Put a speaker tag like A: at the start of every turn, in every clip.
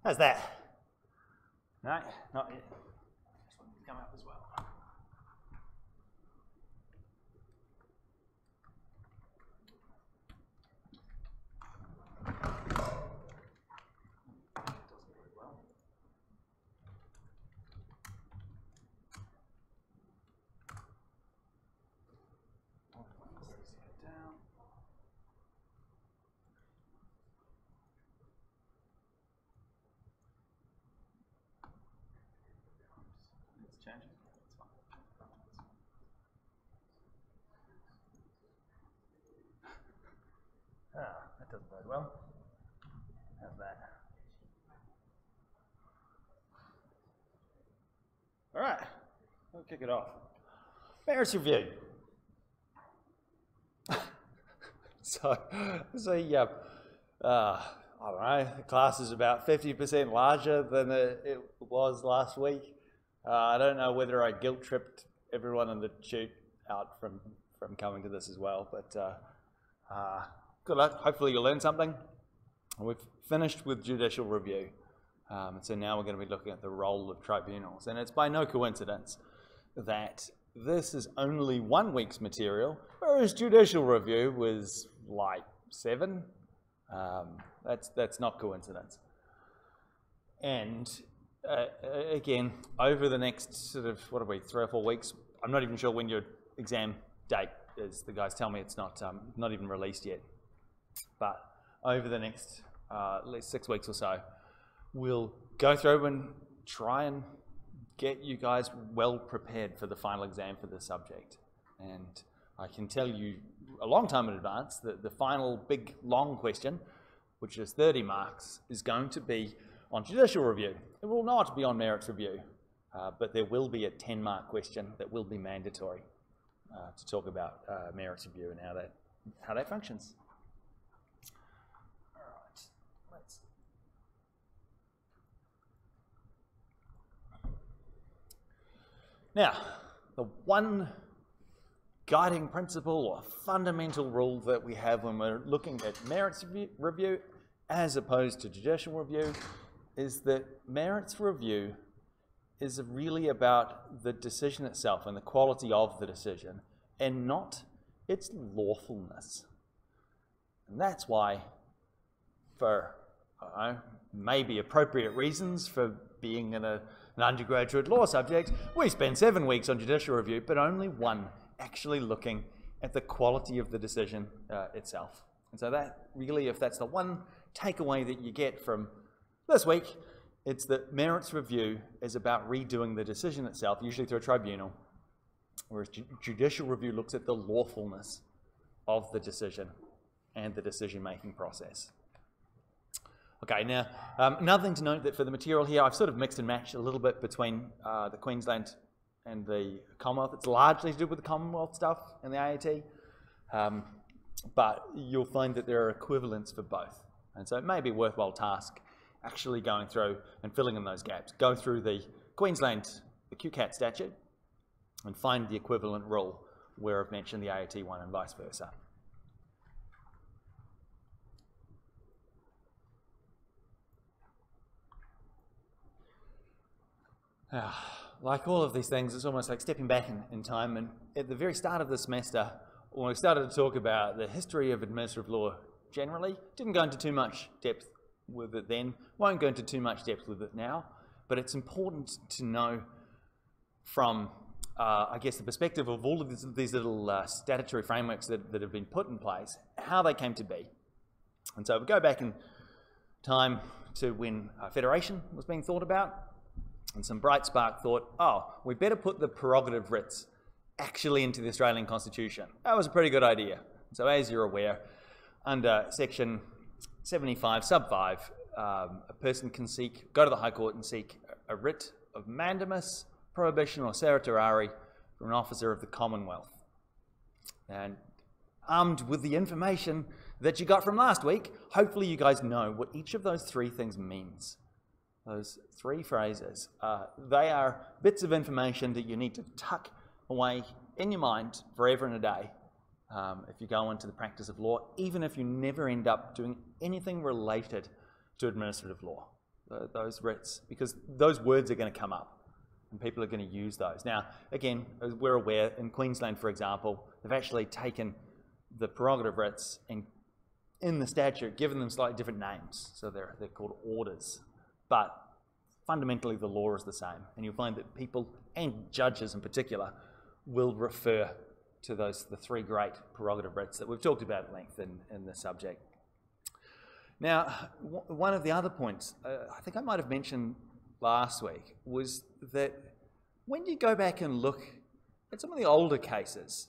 A: How's that? No, not yet. This one can come up as well. That doesn't bode well. How's that? All right, we'll kick it off. Merits review. I don't know, the class is about 50% larger than it was last week. I don't know whether I guilt-tripped everyone in the tute out from coming to this as well, but good luck. Hopefully you'll learn something. We've finished with judicial review, and so now we're going to be looking at the role of tribunals. And it's by no coincidence that this is only 1 week's material, whereas judicial review was like 7. That's not coincidence. And again, over the next sort of, 3 or 4 weeks, I'm not even sure when your exam date is. The guys tell me it's not even released yet. But over the next at least 6 weeks or so, we'll go through and try and get you guys well prepared for the final exam for this subject. And I can tell you a long time in advance that the final big long question, which is 30 marks, is going to be on judicial review. It will not be on merits review, but there will be a 10-mark question that will be mandatory to talk about merits review and how that functions. All right, Now, the one guiding principle or fundamental rule that we have when we're looking at merits review as opposed to judicial review is that merits review is really about the decision itself and the quality of the decision and not its lawfulness. And that's why, for maybe appropriate reasons for being in an undergraduate law subject, we spend 7 weeks on judicial review, but only 1 actually looking at the quality of the decision itself. And so that really, if that's the one takeaway that you get from this week, it's that merits review is about redoing the decision itself, usually through a tribunal, whereas judicial review looks at the lawfulness of the decision and the decision-making process. Okay, now, another thing to note that for the material here, I've sort of mixed and matched a little bit between the Queensland and the Commonwealth. It's largely to do with the Commonwealth stuff in the AAT, but you'll find that there are equivalents for both. And so it may be a worthwhile task actually going through and filling in those gaps. Go through the Queensland, the QCAT statute, and find the equivalent rule where I've mentioned the AAT one and vice versa. Like all of these things, it's almost like stepping back in time, and at the very start of the semester, when we started to talk about the history of administrative law generally, didn't go into too much depth with it then, won't go into too much depth with it now, but it's important to know from, I guess, the perspective of all of these little statutory frameworks that have been put in place, how they came to be. And so we go back in time to when federation was being thought about, and some bright spark thought, oh, we better put the prerogative writs actually into the Australian Constitution. That was a pretty good idea. So as you're aware, under section 75 sub 5, a person can go to the High Court and seek a writ of mandamus, prohibition or certiorari from an officer of the Commonwealth. And armed with the information that you got from last week, hopefully you guys know what each of those 3 things means. Those 3 phrases, they are bits of information that you need to tuck away in your mind forever and a day if you go into the practice of law, even if you never end up doing anything related to administrative law. those writs, because those words are going to come up and people are going to use those. Now, again, as we're aware, in Queensland, for example, they've actually taken the prerogative writs and in the statute given them slightly different names. So they're called orders. But fundamentally, the law is the same. And you'll find that people, and judges in particular, will refer to the three great prerogative writs that we've talked about at length in this subject. Now, one of the other points, I think I might have mentioned last week, was that when you go back and look at some of the older cases,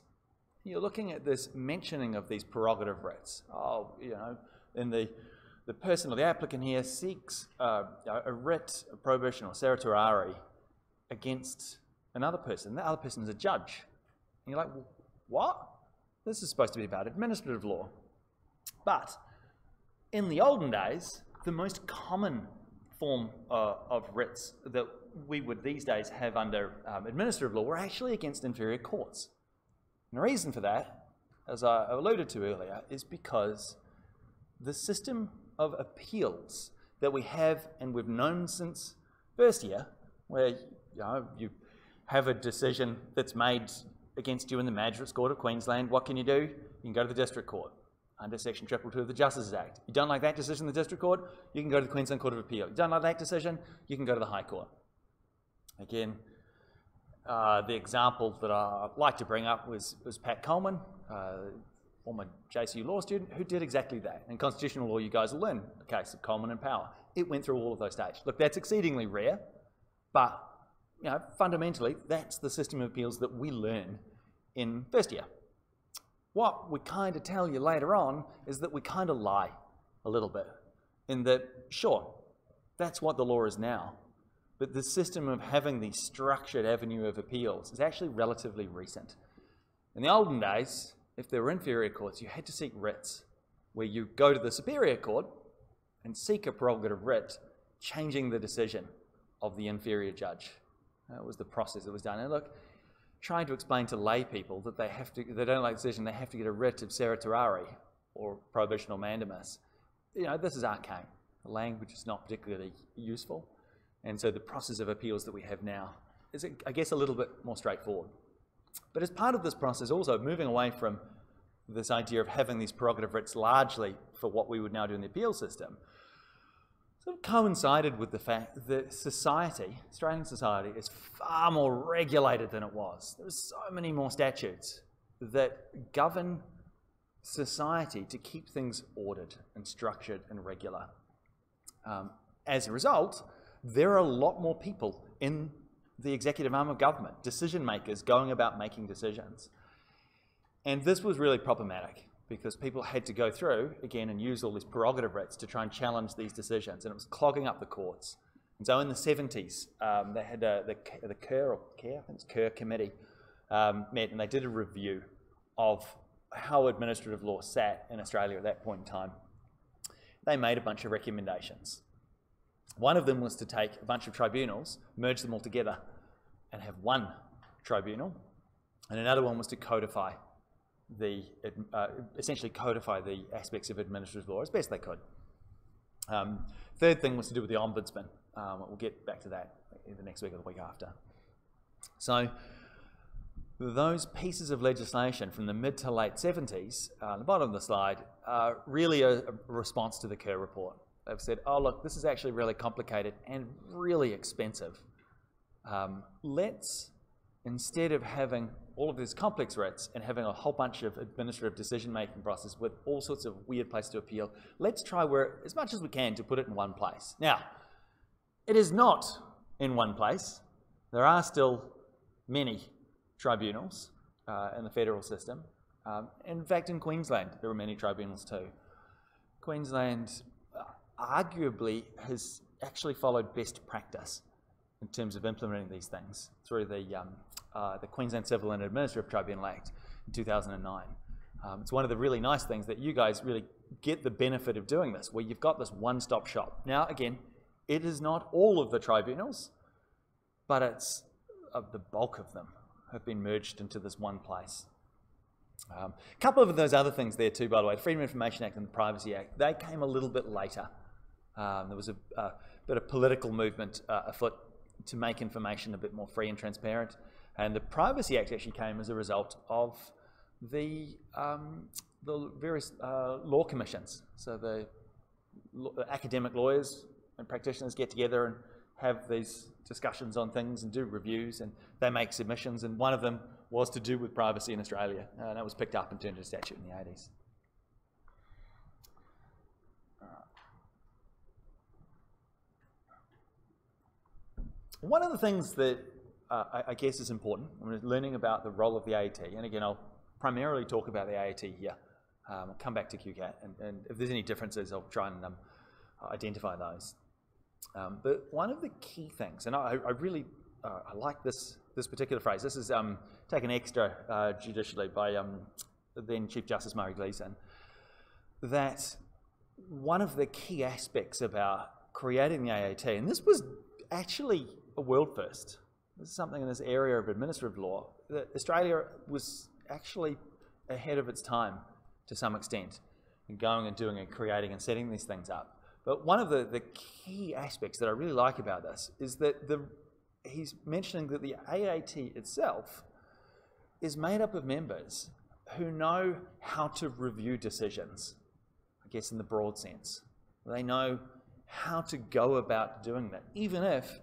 A: you're looking at this mentioning of these prerogative writs. Oh, you know, in the person or the applicant here seeks a writ, a prohibition or certiorari against another person. That other person is a judge. And you're like, well, what? This is supposed to be about administrative law. But in the olden days, the most common form of writs that we would these days have under administrative law were actually against inferior courts. And the reason for that, as I alluded to earlier, is because the system of appeals that we have and we've known since first year, where you have a decision that's made against you in the Magistrates Court of Queensland, what can you do? You can go to the District Court under Section 222 of the Justices Act. You don't like that decision in the District Court, you can go to the Queensland Court of Appeal. You don't like that decision, you can go to the High Court. Again, the example that I like to bring up was Pat Coleman, former JCU law student, who did exactly that. In constitutional law, you guys will learn the case of Coleman and Power. It went through all of those stages. Look, that's exceedingly rare, but fundamentally, that's the system of appeals that we learn in first year. What we kind of tell you later on is that we kind of lie a little bit, in that, sure, that's what the law is now, but the system of having the structured avenue of appeals is actually relatively recent. In the olden days, if there were inferior courts, you had to seek writs, where you go to the superior court and seek a prerogative writ, changing the decision of the inferior judge. That was the process that was done. And look, trying to explain to lay people that they don't like the decision, they have to get a writ of certiorari or prohibition or mandamus. This is arcane. The language is not particularly useful. And so the process of appeals that we have now is, I guess, a little bit more straightforward. But as part of this process also, moving away from this idea of having these prerogative writs largely for what we would now do in the appeal system, sort of coincided with the fact that society, Australian society, is far more regulated than it was. There's so many more statutes that govern society to keep things ordered and structured and regular. As a result, there are a lot more people in the executive arm of government, decision makers going about making decisions. And this was really problematic because people had to go through, again, and use all these prerogative writs to try and challenge these decisions, and it was clogging up the courts. And so in the 70s, they had the Kerr committee met, and they did a review of how administrative law sat in Australia at that point in time. They made a bunch of recommendations. One of them was to take a bunch of tribunals, merge them all together, and have one tribunal. And another one was to codify essentially codify the aspects of administrative law as best they could. Third thing was to do with the ombudsman. We'll get back to that in the next week or the week after. So those pieces of legislation from the mid to late 70s, on the bottom of the slide, are really a response to the Kerr report. They've said, oh look, this is actually really complicated and really expensive. Let's, instead of having all of these complex writs and having a whole bunch of administrative decision-making process with all sorts of weird places to appeal, let's try as much as we can to put it in one place. Now, it is not in one place. There are still many tribunals in the federal system. In fact, in Queensland, there are many tribunals too. Queensland arguably has actually followed best practice in terms of implementing these things through the Queensland Civil and Administrative Tribunal Act in 2009. It's one of the really nice things that you guys really get the benefit of doing this, where you've got this one-stop shop. Now, again, it is not all of the tribunals, but it's the bulk of them have been merged into this one place. A couple of those other things there too, by the way, the Freedom of Information Act and the Privacy Act, they came a little bit later. There was a bit of political movement afoot to make information a bit more free and transparent. And the Privacy Act actually came as a result of the various law commissions. So the academic lawyers and practitioners get together and have these discussions on things and do reviews, and they make submissions, and one of them was to do with privacy in Australia, and that was picked up and turned into statute in the 80s. One of the things that I guess is important when we're learning about the role of the AAT, and again I'll primarily talk about the AAT here, I'll come back to QCAT, and if there's any differences I'll try and identify those. But one of the key things, and I really I like this particular phrase. This is taken extra judicially by then Chief Justice Murray Gleeson, that one of the key aspects about creating the AAT, and this was actually a world first. This is something in this area of administrative law that Australia was actually ahead of its time to some extent in going and doing and creating and setting these things up. But one of the key aspects that I really like about this is that he's mentioning that the AAT itself is made up of members who know how to review decisions, I guess in the broad sense. They know how to go about doing that, even if,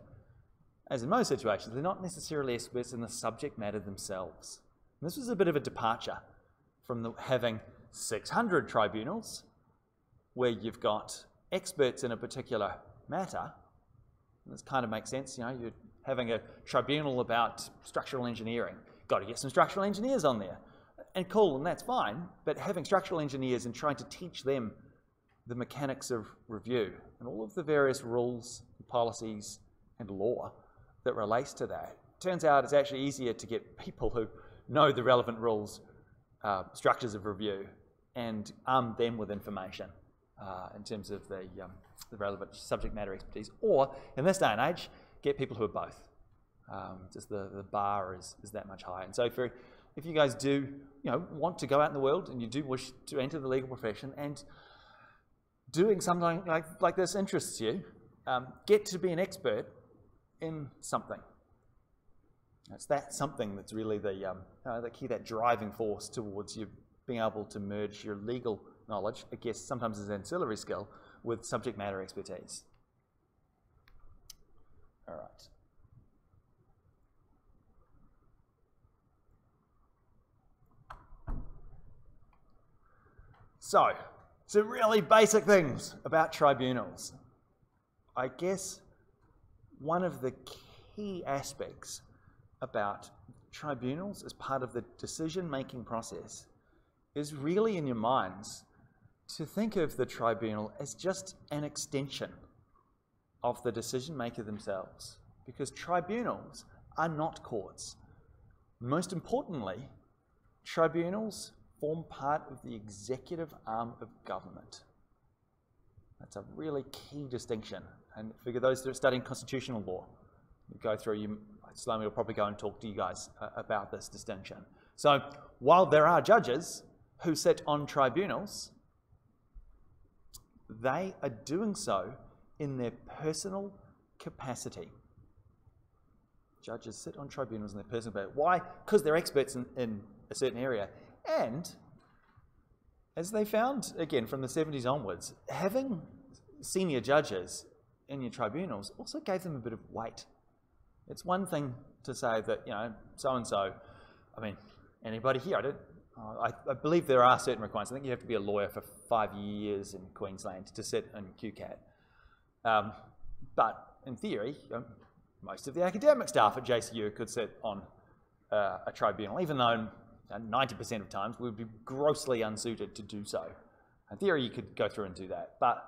A: as in most situations, they're not necessarily experts in the subject matter themselves. And this was a bit of a departure from having 600 tribunals where you've got experts in a particular matter. And this kind of makes sense, you know, you're having a tribunal about structural engineering. Got to get some structural engineers on there. And cool, and that's fine, but having structural engineers and trying to teach them the mechanics of review and all of the various rules, policies, and law that relates to that, turns out it's actually easier to get people who know the relevant rules, structures of review, and arm them with information in terms of the relevant subject matter expertise, or in this day and age, get people who are both. Just the bar is that much higher. And so if you guys do, you know, want to go out in the world and you do wish to enter the legal profession and doing something like this interests you, get to be an expert in something. It's that something that's really the key, that driving force towards you being able to merge your legal knowledge, I guess sometimes as an ancillary skill, with subject matter expertise. All right. So, some really basic things about tribunals. I guess one of the key aspects about tribunals as part of the decision-making process is really in your minds to think of the tribunal as just an extension of the decision-maker themselves, because tribunals are not courts. Most importantly, tribunals form part of the executive arm of government. That's a really key distinction. And for those that are studying constitutional law, you go through, Salome will probably go and talk to you guys about this distinction. So while there are judges who sit on tribunals, they are doing so in their personal capacity. Judges sit on tribunals in their personal capacity. Why? Because they're experts in a certain area. And as they found, again, from the 70s onwards, having senior judges in your tribunals also gave them a bit of weight. It's one thing to say that, you know, so-and-so, I mean, anybody here, I believe there are certain requirements. I think you have to be a lawyer for 5 years in Queensland to sit in QCAT. But in theory, most of the academic staff at JCU could sit on a tribunal, even though 90% of times we would be grossly unsuited to do so. In theory, you could go through and do that, but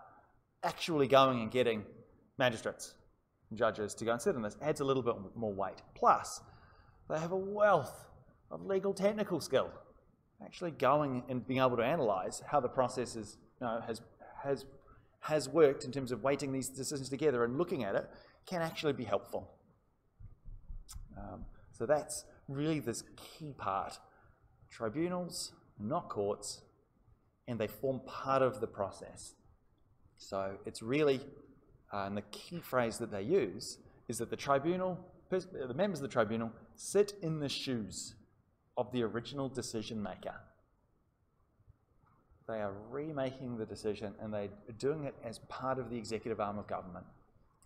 A: actually going and getting magistrates and judges to go and sit on this adds a little bit more weight. Plus, they have a wealth of legal technical skill. Actually going and being able to analyse how the process is, has worked in terms of weighting these decisions together and looking at it can actually be helpful. So that's really this key part. Tribunals, not courts, and they form part of the process. So it's really and the key phrase that they use is that the members of the tribunal sit in the shoes of the original decision maker. They are remaking the decision, and they're doing it as part of the executive arm of government.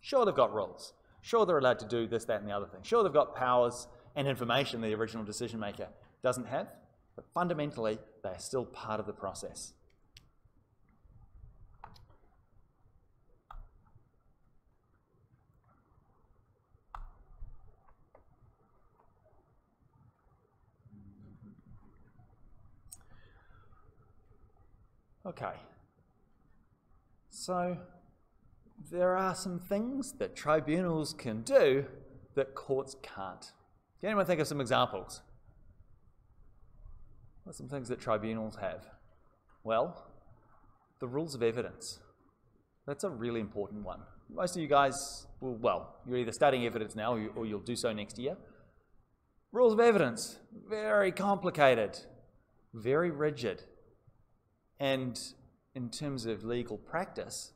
A: Sure, they've got rules. Sure, they're allowed to do this, that, and the other thing. Sure, they've got powers and information the original decision maker doesn't have, but fundamentally, they are still part of the process. Okay, so there are some things that tribunals can do that courts can't. Can anyone think of some examples? What are some things that tribunals have? Well, the rules of evidence. That's a really important one. Most of you guys, well, you're either studying evidence now or you'll do so next year. Rules of evidence, very complicated, very rigid. And in terms of legal practice,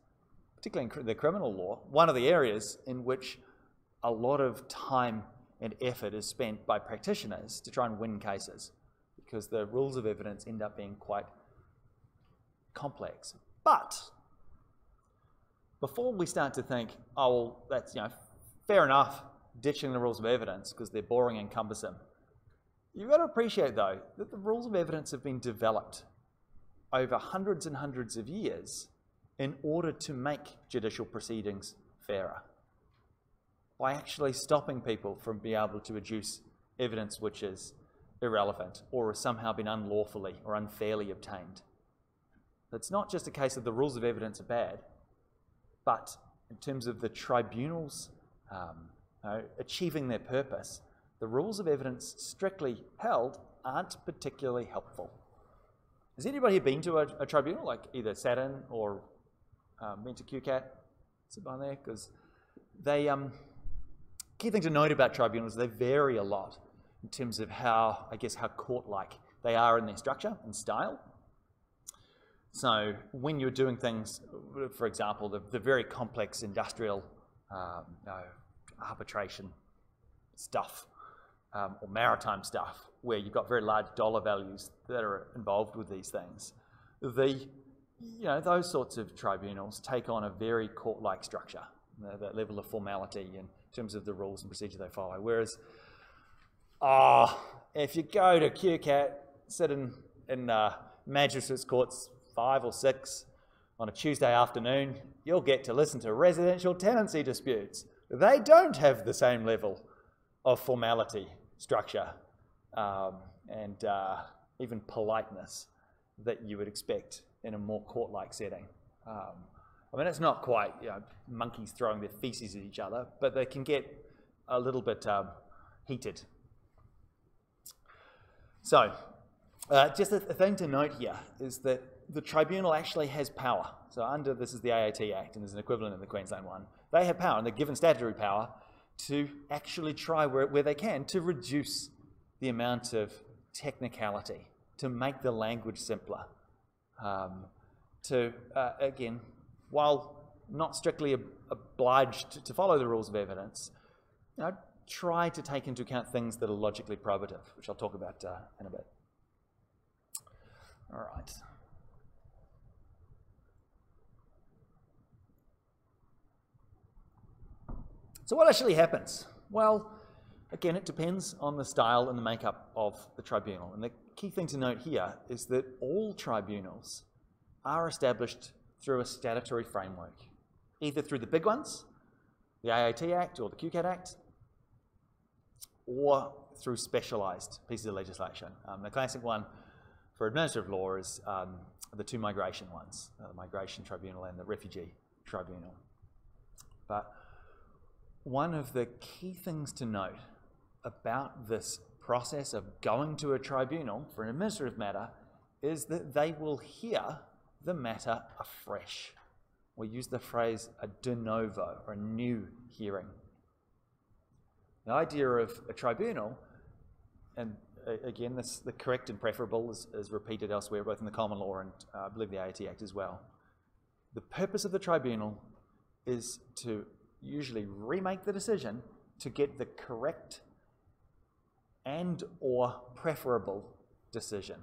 A: particularly in the criminal law, one of the areas in which a lot of time and effort is spent by practitioners to try and win cases, because the rules of evidence end up being quite complex. But before we start to think, oh, well, that's fair enough, ditching the rules of evidence because they're boring and cumbersome, you've got to appreciate, though, that the rules of evidence have been developed over hundreds and hundreds of years in order to make judicial proceedings fairer, by actually stopping people from being able to adduce evidence which is irrelevant or has somehow been unlawfully or unfairly obtained. It's not just a case of the rules of evidence are bad, but in terms of the tribunals achieving their purpose, the rules of evidence strictly held aren't particularly helpful. Has anybody been to a tribunal, like either sat in or been to QCAT, sit by there? Because they, key thing to note about tribunals, they vary a lot in terms of how court-like they are in their structure and style. So when you're doing things, for example, the very complex industrial arbitration stuff, or maritime stuff, where you've got very large dollar values that are involved with these things, those sorts of tribunals take on a very court-like structure, that level of formality in terms of the rules and procedure they follow. Whereas, if you go to QCAT, sit in magistrates' courts 5 or 6 on a Tuesday afternoon, you'll get to listen to residential tenancy disputes. They don't have the same level of formality, structure, and even politeness that you would expect in a more court-like setting. I mean, it's not quite monkeys throwing their feces at each other, but they can get a little bit heated. So, just a thing to note here is that the tribunal actually has power. So under, this is the AAT Act, and there's an equivalent in the Queensland one. They have power, and they're given statutory power to actually try where they can to reduce the amount of technicality, to make the language simpler, again, while not strictly obliged to follow the rules of evidence, try to take into account things that are logically probative, which I'll talk about in a bit. All right. So what actually happens? Well, again, it depends on the style and the makeup of the tribunal. And the key thing to note here is that all tribunals are established through a statutory framework, either through the big ones, the AAT Act or the QCAT Act, or through specialised pieces of legislation. The classic one for administrative law is the 2 migration ones, the Migration Tribunal and the Refugee Tribunal. But one of the key things to note about this process of going to a tribunal for an administrative matter is that they will hear the matter afresh. We use the phrase a de novo, or a new hearing. The idea of a tribunal, and again, the correct and preferable is repeated elsewhere, both in the common law and I believe the AAT Act as well. The purpose of the tribunal is to usually remake the decision to get the correct and or preferable decision.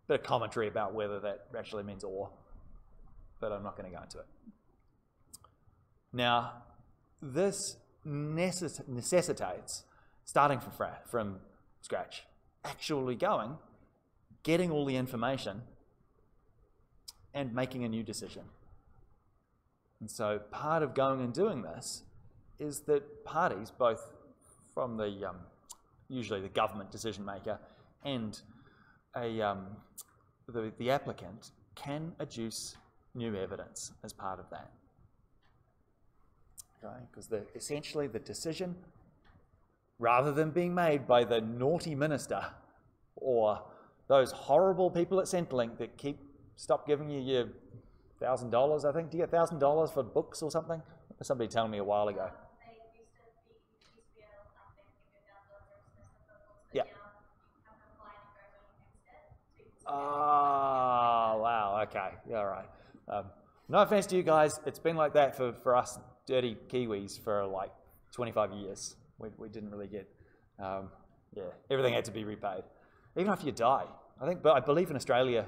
A: Bit of commentary about whether that actually means or, but I'm not going to go into it. Now, this necessitates starting from scratch, actually going, getting all the information, and making a new decision. And so part of going and doing this is that parties, both from the usually the government decision maker and the applicant, can adduce new evidence as part of that. Okay? Because essentially the decision, rather than being made by the naughty minister or those horrible people at Centrelink that stop giving you your $1,000, I think. Do you get $1,000 for books or something? Somebody told me a while ago. Yeah. Oh, wow, okay, yeah, all right. No offense to you guys, it's been like that for us dirty Kiwis for like 25 years. We didn't really get, everything had to be repaid. Even if you die. I believe in Australia,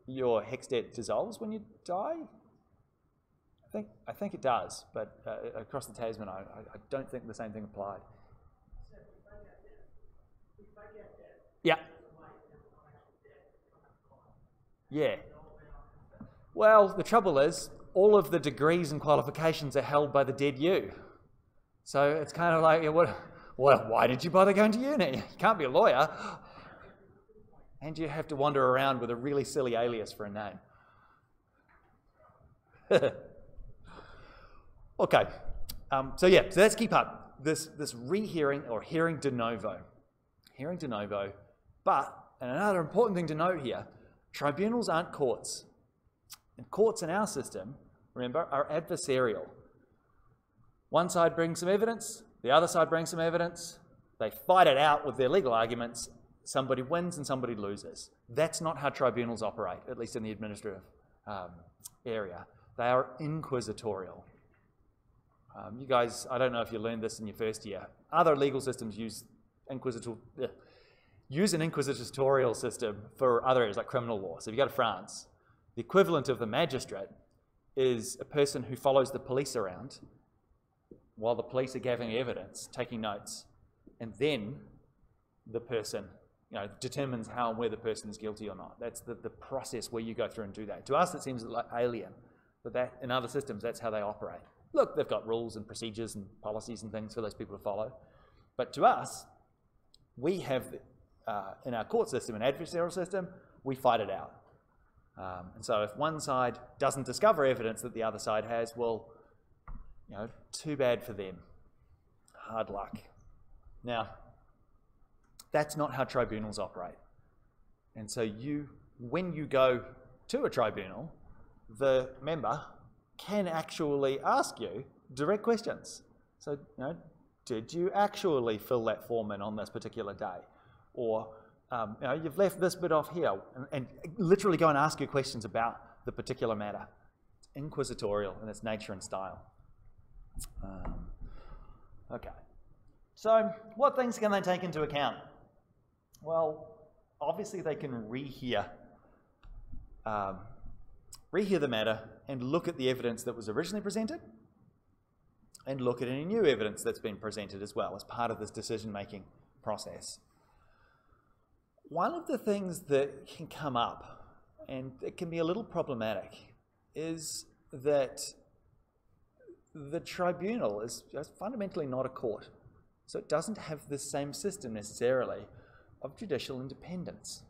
A: your HECS debt dissolves when you die. I think it does, but across the Tasman, I don't think the same thing applied. Yeah. Yeah. Well, the trouble is, all of the degrees and qualifications are held by the dead you. So it's kind of like, why did you bother going to uni? You can't be a lawyer. And you have to wander around with a really silly alias for a name. Okay, so let's keep up. This rehearing or hearing de novo. Hearing de novo, but, and another important thing to note here, tribunals aren't courts. And courts in our system, remember, are adversarial. One side brings some evidence, the other side brings some evidence, they fight it out with their legal arguments, somebody wins and somebody loses. That's not how tribunals operate, at least in the administrative area. They are inquisitorial. You guys, I don't know if you learned this in your first year. Other legal systems use an inquisitorial system for other areas like criminal law. So if you go to France, the equivalent of the magistrate is a person who follows the police around while the police are gathering evidence, taking notes, and then the person determines how and where the person is guilty or not. That's the process where you go through and do that. To us, it seems like alien, but that in other systems, that's how they operate. Look, they've got rules and procedures and policies and things for those people to follow. But to us, we have, in our court system, an adversarial system, we fight it out. And so if one side doesn't discover evidence that the other side has, well, too bad for them. Hard luck. Now, that's not how tribunals operate. And so when you go to a tribunal, the member can actually ask you direct questions. So, did you actually fill that form in on this particular day? Or, you've left this bit off here, and literally go and ask you questions about the particular matter. It's inquisitorial in its nature and style. Okay. So, what things can they take into account? Well, obviously they can rehear the matter and look at the evidence that was originally presented and look at any new evidence that's been presented as well as part of this decision-making process. One of the things that can come up, and it can be a little problematic, is that the tribunal is fundamentally not a court. So it doesn't have the same system necessarily of judicial independence.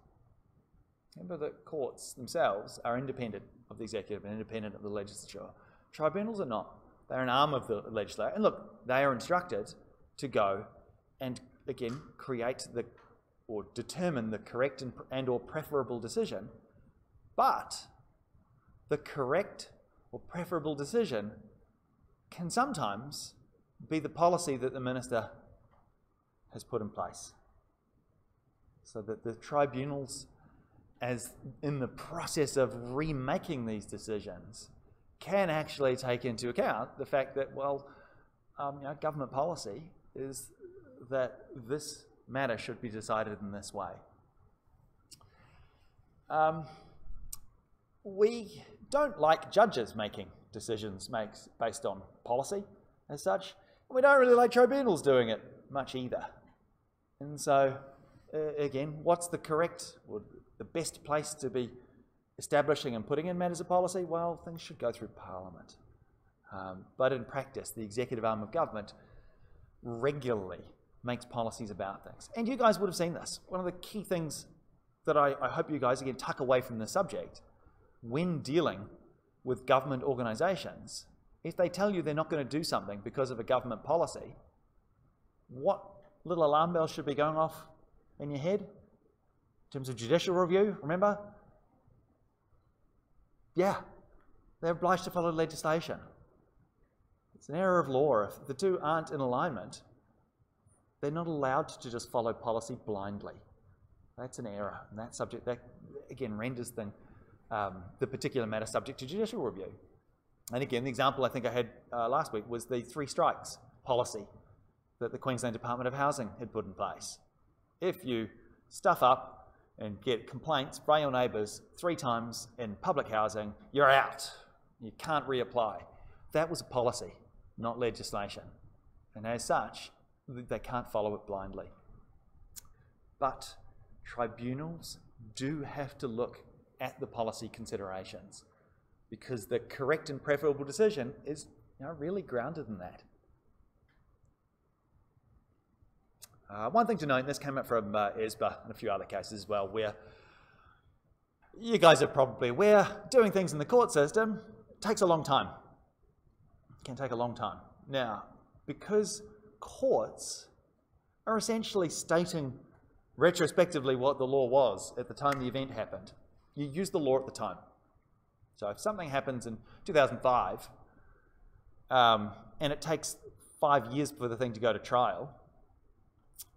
A: Remember that courts themselves are independent of the executive and independent of the legislature. Tribunals are not. They're an arm of the legislature. And look, they are instructed to go and, again, determine the correct and or preferable decision. But the correct or preferable decision can sometimes be the policy that the minister has put in place. So that the tribunals, as in the process of remaking these decisions, can actually take into account the fact that, well, government policy is that this matter should be decided in this way. We don't like judges making decisions based on policy as such. We don't really like tribunals doing it much either. And so, again, what's the correct or the best place to be establishing and putting in matters of policy? Well, things should go through Parliament. But in practice, the executive arm of government regularly makes policies about things. And you guys would have seen this. One of the key things that I hope you guys, again, tuck away from the subject, when dealing with government organisations, if they tell you they're not going to do something because of a government policy, what little alarm bells should be going off in your head? In terms of judicial review, remember? Yeah, they're obliged to follow legislation. It's an error of law. If the two aren't in alignment, they're not allowed to just follow policy blindly. That's an error, and that subject, that again renders the particular matter subject to judicial review. And again, the example I think I had last week was the 3 strikes policy that the Queensland Department of Housing had put in place. If you stuff up and get complaints by your neighbours 3 times in public housing, you're out. You can't reapply. That was a policy, not legislation. And as such, they can't follow it blindly. But tribunals do have to look at the policy considerations, because the correct and preferable decision is really grounded in that. One thing to note, and this came up from ESBA and a few other cases as well, where you guys are probably aware, doing things in the court system takes a long time. It can take a long time. Now, because courts are essentially stating retrospectively what the law was at the time the event happened, you use the law at the time. So if something happens in 2005, and it takes 5 years for the thing to go to trial,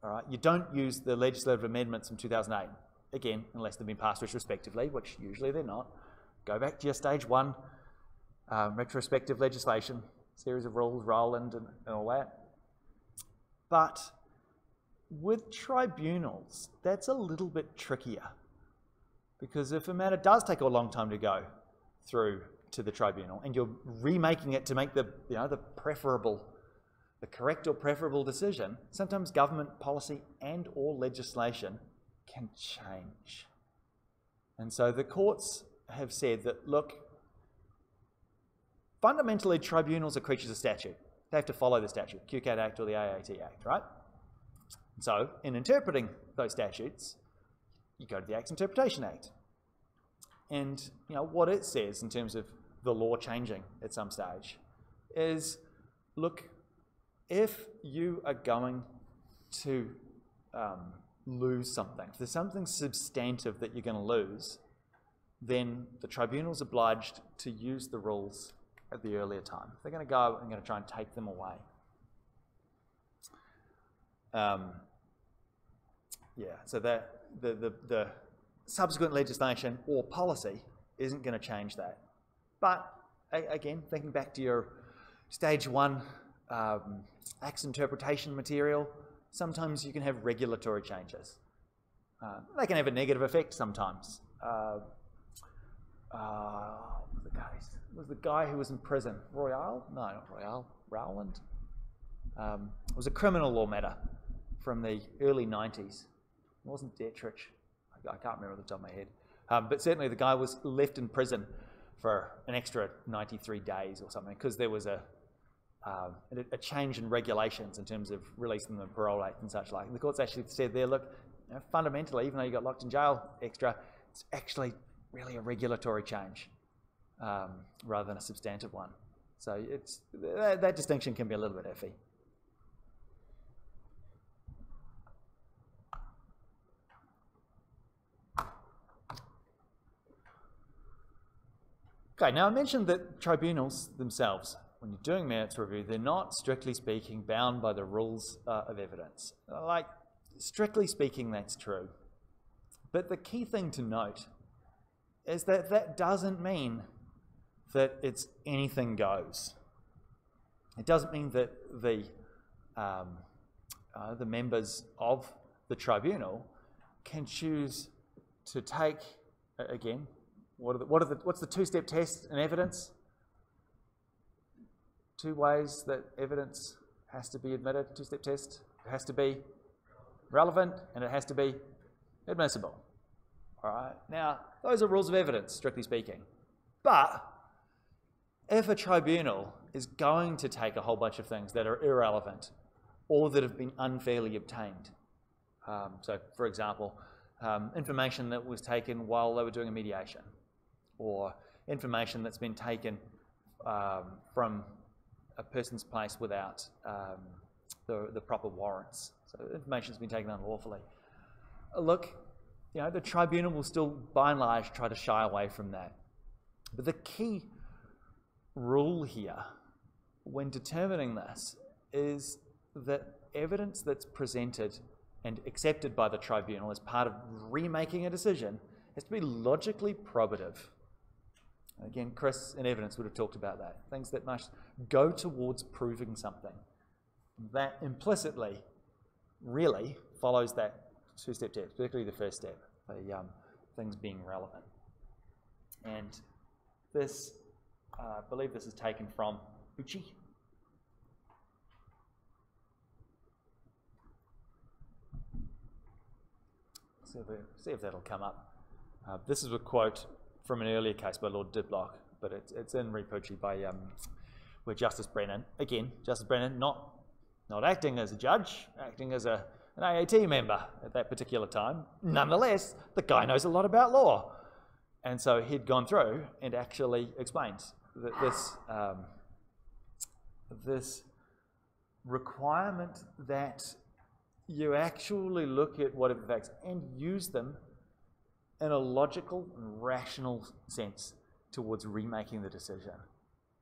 A: all right, you don't use the legislative amendments from 2008, again, unless they've been passed retrospectively, which usually they're not. Go back to your stage 1 retrospective legislation, series of rules, Rowland and all that. But with tribunals, that's a little bit trickier, because if a matter does take a long time to go through to the tribunal and you're remaking it to make the correct or preferable decision, sometimes government policy and or legislation can change. And so the courts have said that, look, fundamentally tribunals are creatures of statute. They have to follow the statute, QCAT Act or the AAT Act, right? So in interpreting those statutes, you go to the Acts Interpretation Act. And what it says in terms of the law changing at some stage is, look, if you are going to lose something, if there's something substantive that you're going to lose, then the tribunal's obliged to use the rules at the earlier time. If they're going to go and going to try and take them away. So that the subsequent legislation or policy isn't going to change that. But again, thinking back to your stage 1 Acts interpretation material, sometimes you can have regulatory changes. They can have a negative effect sometimes. Was the guy who was in prison Royale? No, not Royale. Rowland? It was a criminal law matter from the early 90s. It wasn't Dietrich. I can't remember off the top of my head. But certainly the guy was left in prison for an extra 93 days or something, because there was a change in regulations in terms of releasing the parole act and such like. And the courts actually said there, look, fundamentally, even though you got locked in jail extra, it's actually really a regulatory change rather than a substantive one. So that distinction can be a little bit iffy. Okay, now I mentioned that tribunals themselves, when you're doing merits review, they're not, strictly speaking, bound by the rules of evidence. Like, strictly speaking, that's true. But the key thing to note is that that doesn't mean that it's anything goes. It doesn't mean that the members of the tribunal can choose to take, again, what's the two-step test in evidence? Two ways that evidence has to be admitted, two-step test. It has to be relevant and it has to be admissible. All right. Now, those are rules of evidence, strictly speaking. But if a tribunal is going to take a whole bunch of things that are irrelevant or that have been unfairly obtained, so for example, information that was taken while they were doing a mediation, or information that's been taken from a person's place without the proper warrants, so information's been taken unlawfully. Look, you know, the tribunal will still, by and large, try to shy away from that. But the key rule here, when determining this, is that evidence that's presented and accepted by the tribunal as part of remaking a decision has to be logically probative. Again, Chris in evidence would have talked about that. Things that must go towards proving something. That implicitly really follows that two-step test, particularly the first step, the things being relevant. And this, I believe this is taken from Uchi. See if that'll come up. This is a quote from an earlier case by Lord Diblock, but it's in Ripucci by where Justice Brennan, again, Justice Brennan, not acting as a judge, acting as an AAT member at that particular time. Nonetheless, the guy knows a lot about law. And so he'd gone through and actually explained that this requirement that you actually look at whatever facts and use them in a logical and rational sense towards remaking the decision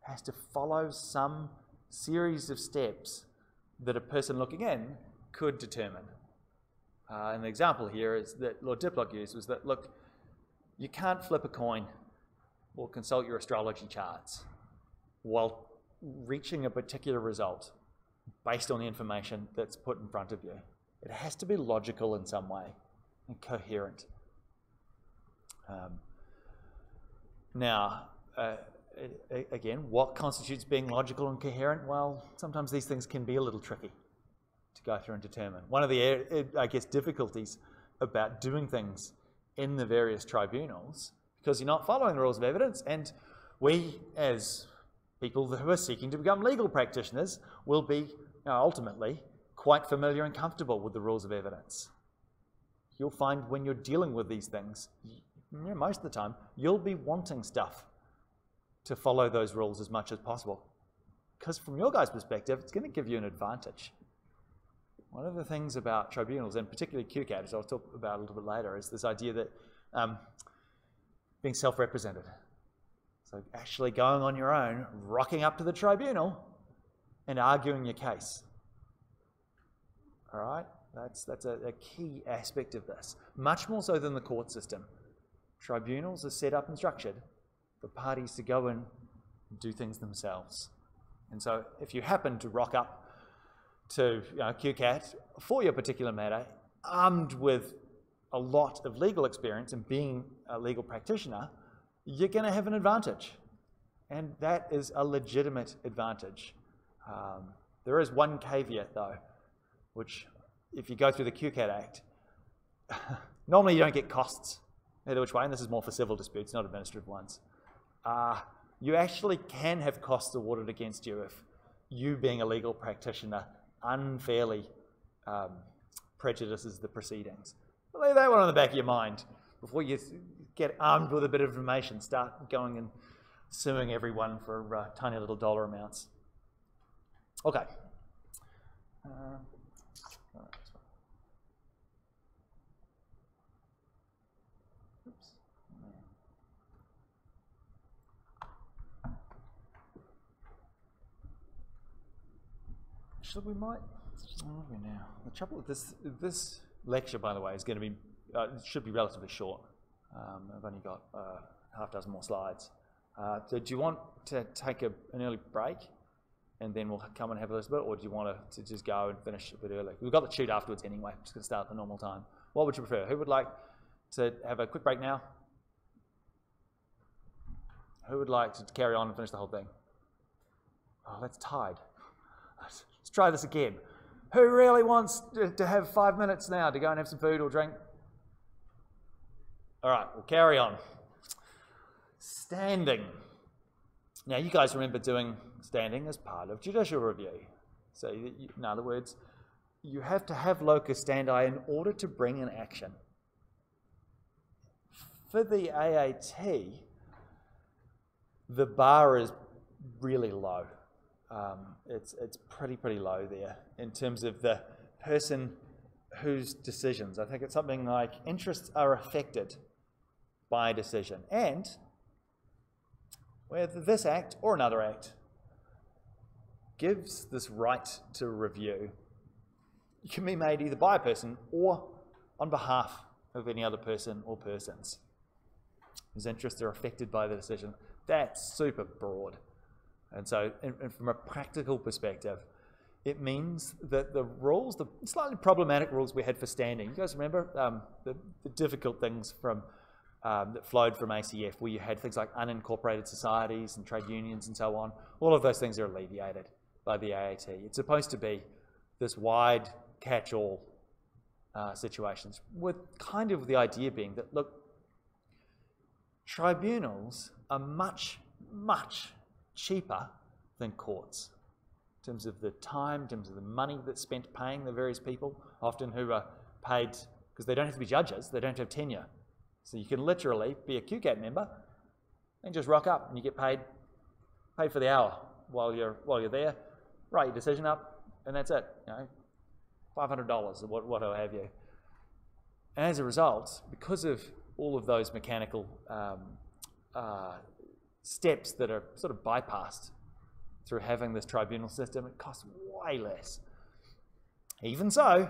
A: has to follow some series of steps that a person looking in could determine. And the example here is that Lord Diblock used was that, look, you can't flip a coin or consult your astrology charts while reaching a particular result based on the information that's put in front of you. It has to be logical in some way and coherent. Now, again, what constitutes being logical and coherent? Well, sometimes these things can be a little tricky to go through and determine. One of the, I guess, difficulties about doing things in the various tribunals, because you're not following the rules of evidence, and we, as people who are seeking to become legal practitioners, will be ultimately quite familiar and comfortable with the rules of evidence. You'll find when you're dealing with these things, most of the time, you'll be wanting stuff to follow those rules as much as possible. Because from your guys' perspective, it's going to give you an advantage. One of the things about tribunals, and particularly QCAT, as I'll talk about a little bit later, is this idea that being self-represented. So actually going on your own, rocking up to the tribunal and arguing your case. All right? That's a key aspect of this. Much more so than the court system. Tribunals are set up and structured for parties to go and do things themselves. And so if you happen to rock up to QCAT for your particular matter, armed with a lot of legal experience and being a legal practitioner, you're going to have an advantage. And that is a legitimate advantage. There is one caveat, though, which if you go through the QCAT Act, normally you don't get costs either which way, and this is more for civil disputes, not administrative ones. You actually can have costs awarded against you if you, being a legal practitioner, unfairly prejudices the proceedings. Leave that one on the back of your mind before you get armed with a bit of information, start going and suing everyone for tiny little dollar amounts. Okay. Actually, we might. Where are we now? The trouble with this lecture, by the way, is going to be should be relatively short. I've only got half a dozen more slides. So do you want to take an early break and then we'll come and have a little bit, or do you want to just go and finish a bit early? We've got the shoot afterwards anyway, just going to start at the normal time. What would you prefer? Who would like to have a quick break now? Who would like to carry on and finish the whole thing? Oh, that's tied. Let's try this again. Who really wants to have 5 minutes now to go and have some food or drink? All right, we'll carry on. Standing. Now, you guys remember doing standing as part of judicial review. So, in other words, you have to have locus standi in order to bring an action. For the AAT, the bar is really low. It's pretty low there in terms of the person whose decisions. I think it's something like interests are affected by a decision, and whether this act or another act gives this right to review, it can be made either by a person or on behalf of any other person or persons whose interests are affected by the decision. That's super broad. And so, and from a practical perspective, it means that the rules, the slightly problematic rules we had for standing, you guys remember the difficult things from that flowed from ACF, where you had things like unincorporated societies and trade unions and so on. All of those things are alleviated by the AAT. It's supposed to be this wide catch-all situations, with kind of the idea being that, look, tribunals are much cheaper than courts in terms of the time, in terms of the money that's spent paying the various people, often who are paid because they don't have to be judges, they don't have to have tenure. So you can literally be a QCAT member and just rock up and you get paid for the hour while you're there, write your decision up, and that's it. You know, $500 or what have you. And as a result, because of all of those mechanical steps that are sort of bypassed through having this tribunal system, it costs way less. Even so,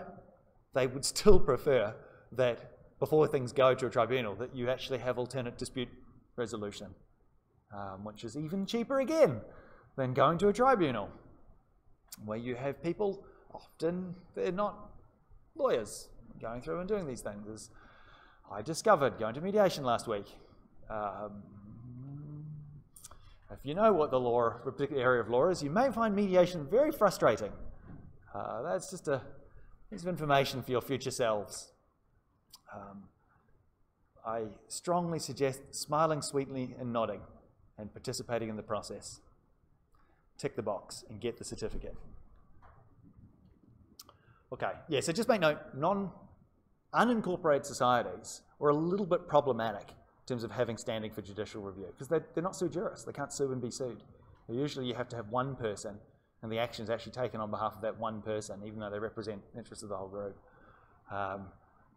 A: they would still prefer that before things go to a tribunal, that you actually have alternate dispute resolution, which is even cheaper again than going to a tribunal, where you have people, often they're not lawyers, going through and doing these things. As I discovered going to mediation last week. If you know what the particular area of law is, you may find mediation very frustrating. That's just a piece of information for your future selves. I strongly suggest smiling sweetly and nodding and participating in the process. Tick the box and get the certificate. Okay, yeah, so just make note, unincorporated societies are a little bit problematic in terms of having standing for judicial review, because they're not sui juris, they can't sue and be sued. Usually you have to have one person, and the action is actually taken on behalf of that one person, even though they represent the interests of the whole group.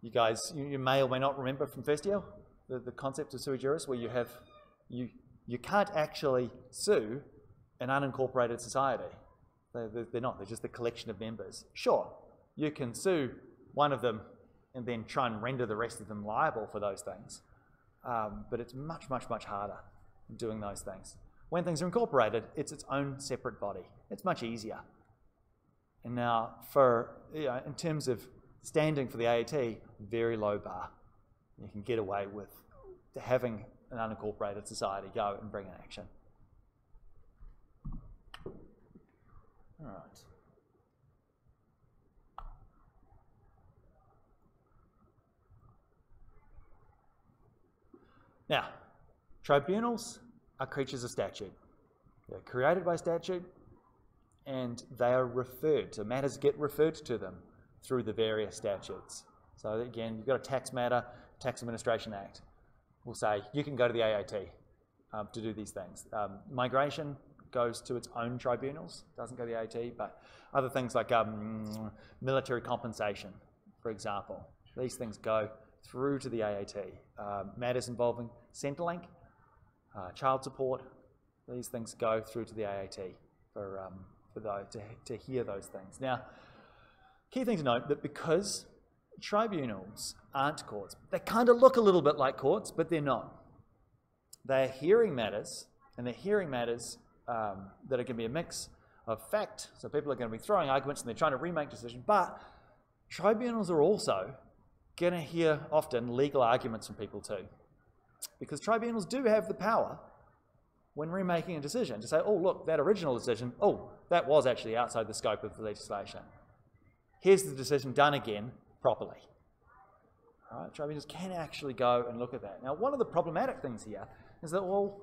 A: You guys, you may or may not remember from first year, the concept of sui juris, where you can't actually sue an unincorporated society. They're not, they're just a collection of members. Sure, you can sue one of them and then try and render the rest of them liable for those things. But it's much harder doing those things. When things are incorporated, it's its own separate body. It's much easier. And now, in terms of standing for the AAT, very low bar. You can get away with having an unincorporated society go and bring an action. All right. Now, tribunals are creatures of statute. They're created by statute, and they are referred to, matters get referred to them through the various statutes. So again, you've got a tax matter, Tax Administration Act will say you can go to the AAT to do these things. Migration goes to its own tribunals, doesn't go to the AAT, but other things like military compensation, for example, these things go through to the AAT. Matters involving Centrelink, child support, these things go through to the AAT for those, to hear those things. Now, key thing to note that because tribunals aren't courts, they kind of look a little bit like courts, but they're not. They're hearing matters and they're hearing matters that are going to be a mix of fact, so people are going to be throwing arguments and they're trying to remake decisions, but tribunals are also going to hear often legal arguments from people too, because tribunals do have the power when remaking a decision to say, oh look, that original decision, oh, that was actually outside the scope of the legislation. Here's the decision done again properly. All right, tribunals can actually go and look at that. Now, one of the problematic things here is that, well,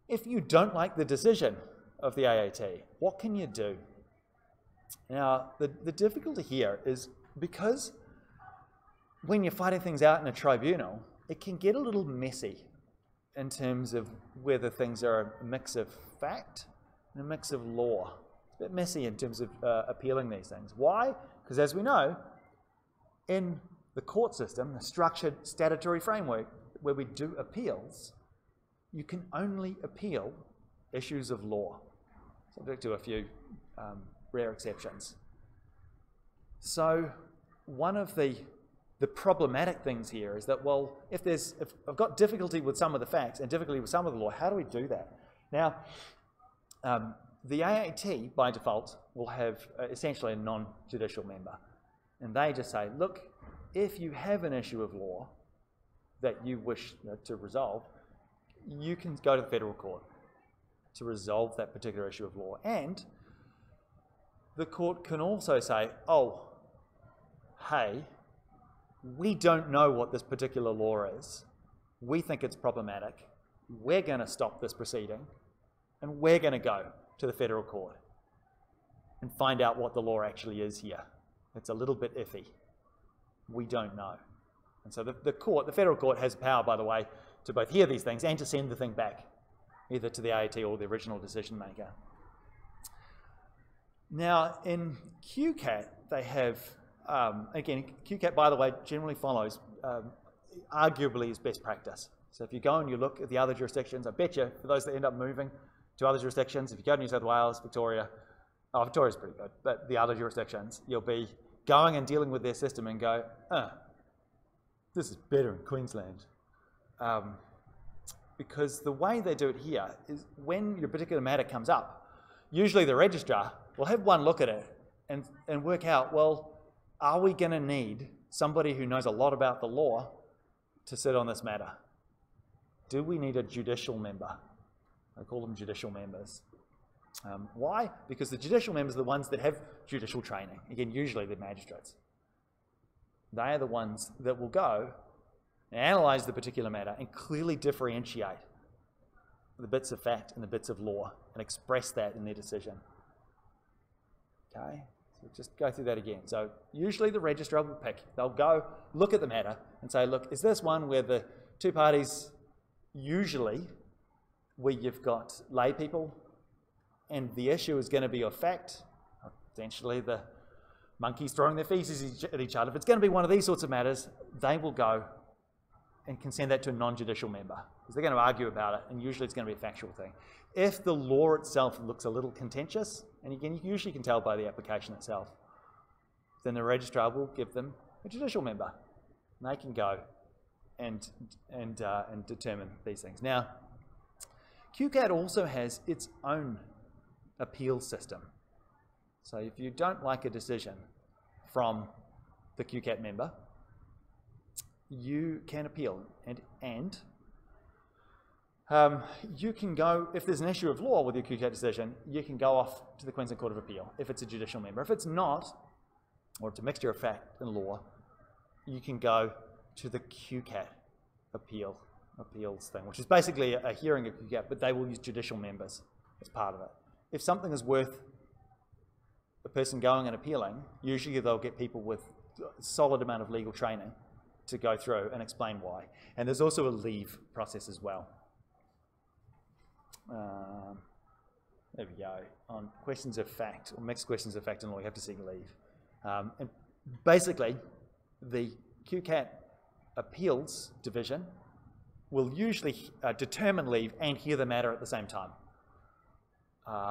A: if you don't like the decision of the AAT, what can you do? Now, the difficulty here is because when you're fighting things out in a tribunal, it can get a little messy in terms of whether things are a mix of fact and a mix of law. It's a bit messy in terms of appealing these things. Why? Because as we know, in the court system, the structured statutory framework where we do appeals, you can only appeal issues of law, subject to a few rare exceptions. So one of the problematic things here is that, well, if I've got difficulty with some of the facts and difficulty with some of the law, how do we do that? Now, the AAT, by default, will have essentially a non-judicial member. And they just say, look, if you have an issue of law that you wish to resolve, you can go to the federal court to resolve that particular issue of law. And the court can also say, oh, hey, we don't know what this particular law is. We think it's problematic. We're going to stop this proceeding, and we're going to go to the federal court and find out what the law actually is here. It's a little bit iffy. We don't know. And so the federal court has power, by the way, to both hear these things and to send the thing back, either to the AAT or the original decision maker. Now, in QCAT, they have, again, QCAT, by the way, generally follows, arguably, is best practice. So if you go and you look at the other jurisdictions, I bet you, for those that end up moving to other jurisdictions, if you go to New South Wales, Victoria, Victoria's pretty good, but the other jurisdictions, you'll be going and dealing with their system and go, this is better in Queensland. Because the way they do it here is when your particular matter comes up, usually the registrar will have one look at it and work out, well, are we going to need somebody who knows a lot about the law to sit on this matter? Do we need a judicial member? I call them judicial members. Why? Because the judicial members are the ones that have judicial training. Again, usually they're magistrates. They are the ones that will go and analyse the particular matter and clearly differentiate the bits of fact and the bits of law and express that in their decision. Okay, so just go through that again. So usually the registrar will pick, they'll go look at the matter and say, look, is this one where the two parties, usually where you've got lay people and the issue is going to be of fact, essentially the monkeys throwing their feces at each other. If it's going to be one of these sorts of matters, they will go and can send that to a non-judicial member because they're going to argue about it, and usually it's going to be a factual thing. If the law itself looks a little contentious, and again, you usually can tell by the application itself, then the registrar will give them a judicial member, and they can go and determine these things. Now, QCAT also has its own appeal system. So if you don't like a decision from the QCAT member, you can appeal, and you can go, if there's an issue of law with your QCAT decision, you can go off to the Queensland Court of Appeal if it's a judicial member. If it's not, or it's a mixture of fact and law, you can go to the QCAT appeals thing, which is basically a hearing of QCAT, but they will use judicial members as part of it. If something is worth the person going and appealing, usually they'll get people with a solid amount of legal training to go through and explain why. And there's also a leave process as well. There we go. On questions of fact, or mixed questions of fact and law, you have to seek leave. And basically, the QCAT appeals division will usually determine leave and hear the matter at the same time.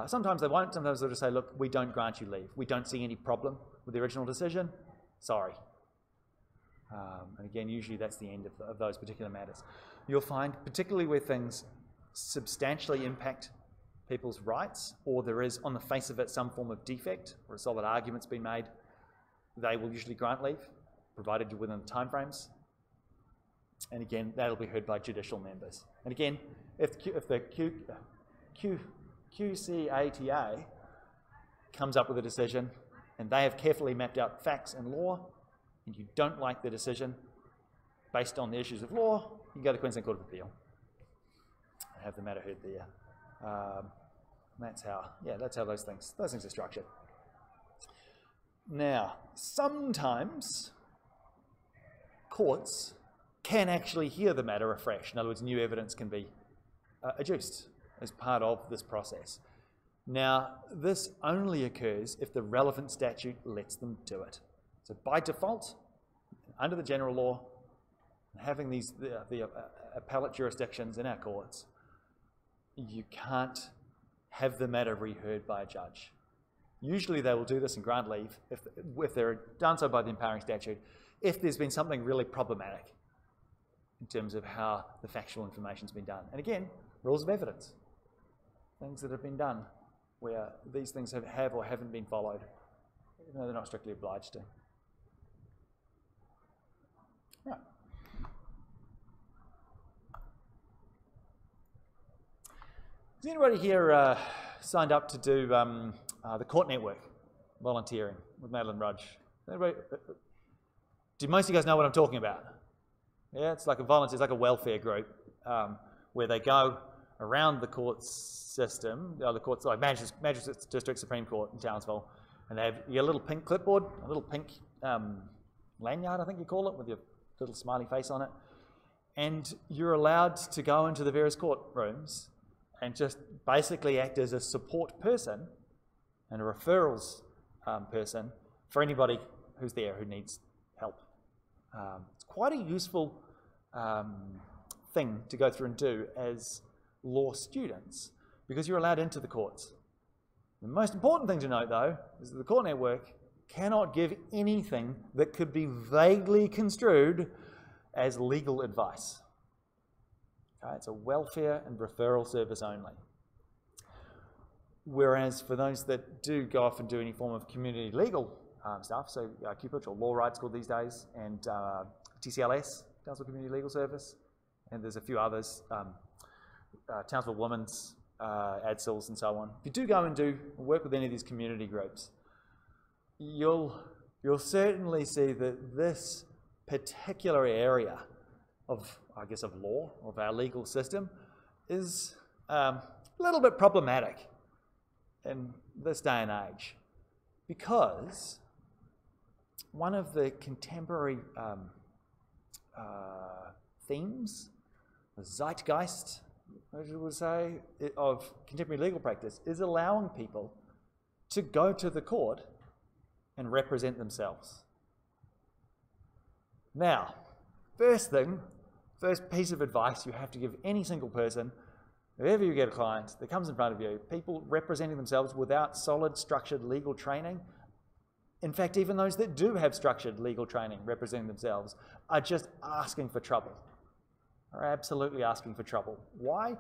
A: Sometimes they won't. Sometimes they'll just say, look, we don't grant you leave. We don't see any problem with the original decision. Sorry. And again, usually that's the end of those particular matters. You'll find, particularly where things substantially impact people's rights, or there is, on the face of it, some form of defect, or a solid argument's been made, they will usually grant leave, provided you're within the timeframes. And again, that'll be heard by judicial members. And again, if the QCATA comes up with a decision and they have carefully mapped out facts and law, and you don't like the decision based on the issues of law, you go to Queensland Court of Appeal and have the matter heard there. That's how those things are structured. Now, sometimes courts can actually hear the matter afresh. In other words, new evidence can be adduced as part of this process. Now, this only occurs if the relevant statute lets them do it. So by default, under the general law, having the appellate jurisdictions in our courts, you can't have the matter reheard by a judge. Usually they will do this and grant leave if they're done so by the empowering statute, if there's been something really problematic in terms of how the factual information's been done. And again, rules of evidence, things that have been done where these things have or haven't been followed, even though they're not strictly obliged to. Right. Has anybody here signed up to do the Court Network volunteering with Madeline Rudge? Anybody, do most of you guys know what I'm talking about? Yeah, it's like a volunteer, it's like a welfare group where they go around the court system, the courts like Magistrates District Supreme Court in Townsville, and they have your little pink clipboard, a little pink lanyard, I think you call it, with your little smiley face on it, and you're allowed to go into the various courtrooms and just basically act as a support person and a referrals person for anybody who's there who needs help. It's quite a useful thing to go through and do as law students, because you're allowed into the courts. The most important thing to note, though, is that the Court Network cannot give anything that could be vaguely construed as legal advice. Okay, it's a welfare and referral service only. Whereas for those that do go off and do any form of community legal stuff, so CUPIT, or Law Rights School these days, and TCLS, Townsville Community Legal Service, and there's a few others, Townsville Women's, ADSILS, and so on. If you do go and work with any of these community groups, you'll certainly see that this particular area of, I guess, of law, of our legal system, is a little bit problematic in this day and age, because one of the contemporary themes, the zeitgeist, as you would say, of contemporary legal practice is allowing people to go to the court and represent themselves. Now, first piece of advice you have to give any single person, whenever you get a client that comes in front of you, people representing themselves without solid, structured legal training, in fact, even those that do have structured legal training representing themselves, are just asking for trouble. Are absolutely asking for trouble. Why?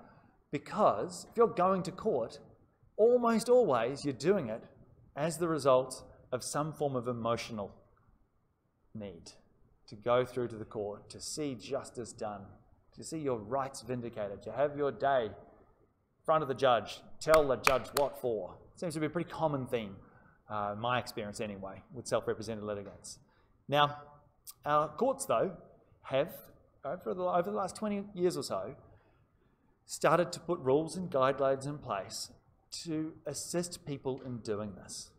A: Because if you're going to court, almost always you're doing it as the result of some form of emotional need to go through to the court, to see justice done, to see your rights vindicated, to have your day in front of the judge, tell the judge what for. Seems to be a pretty common theme, in my experience anyway, with self-represented litigants. Now, our courts, though, have, over the last 20 years or so, started to put rules and guidelines in place to assist people in doing this,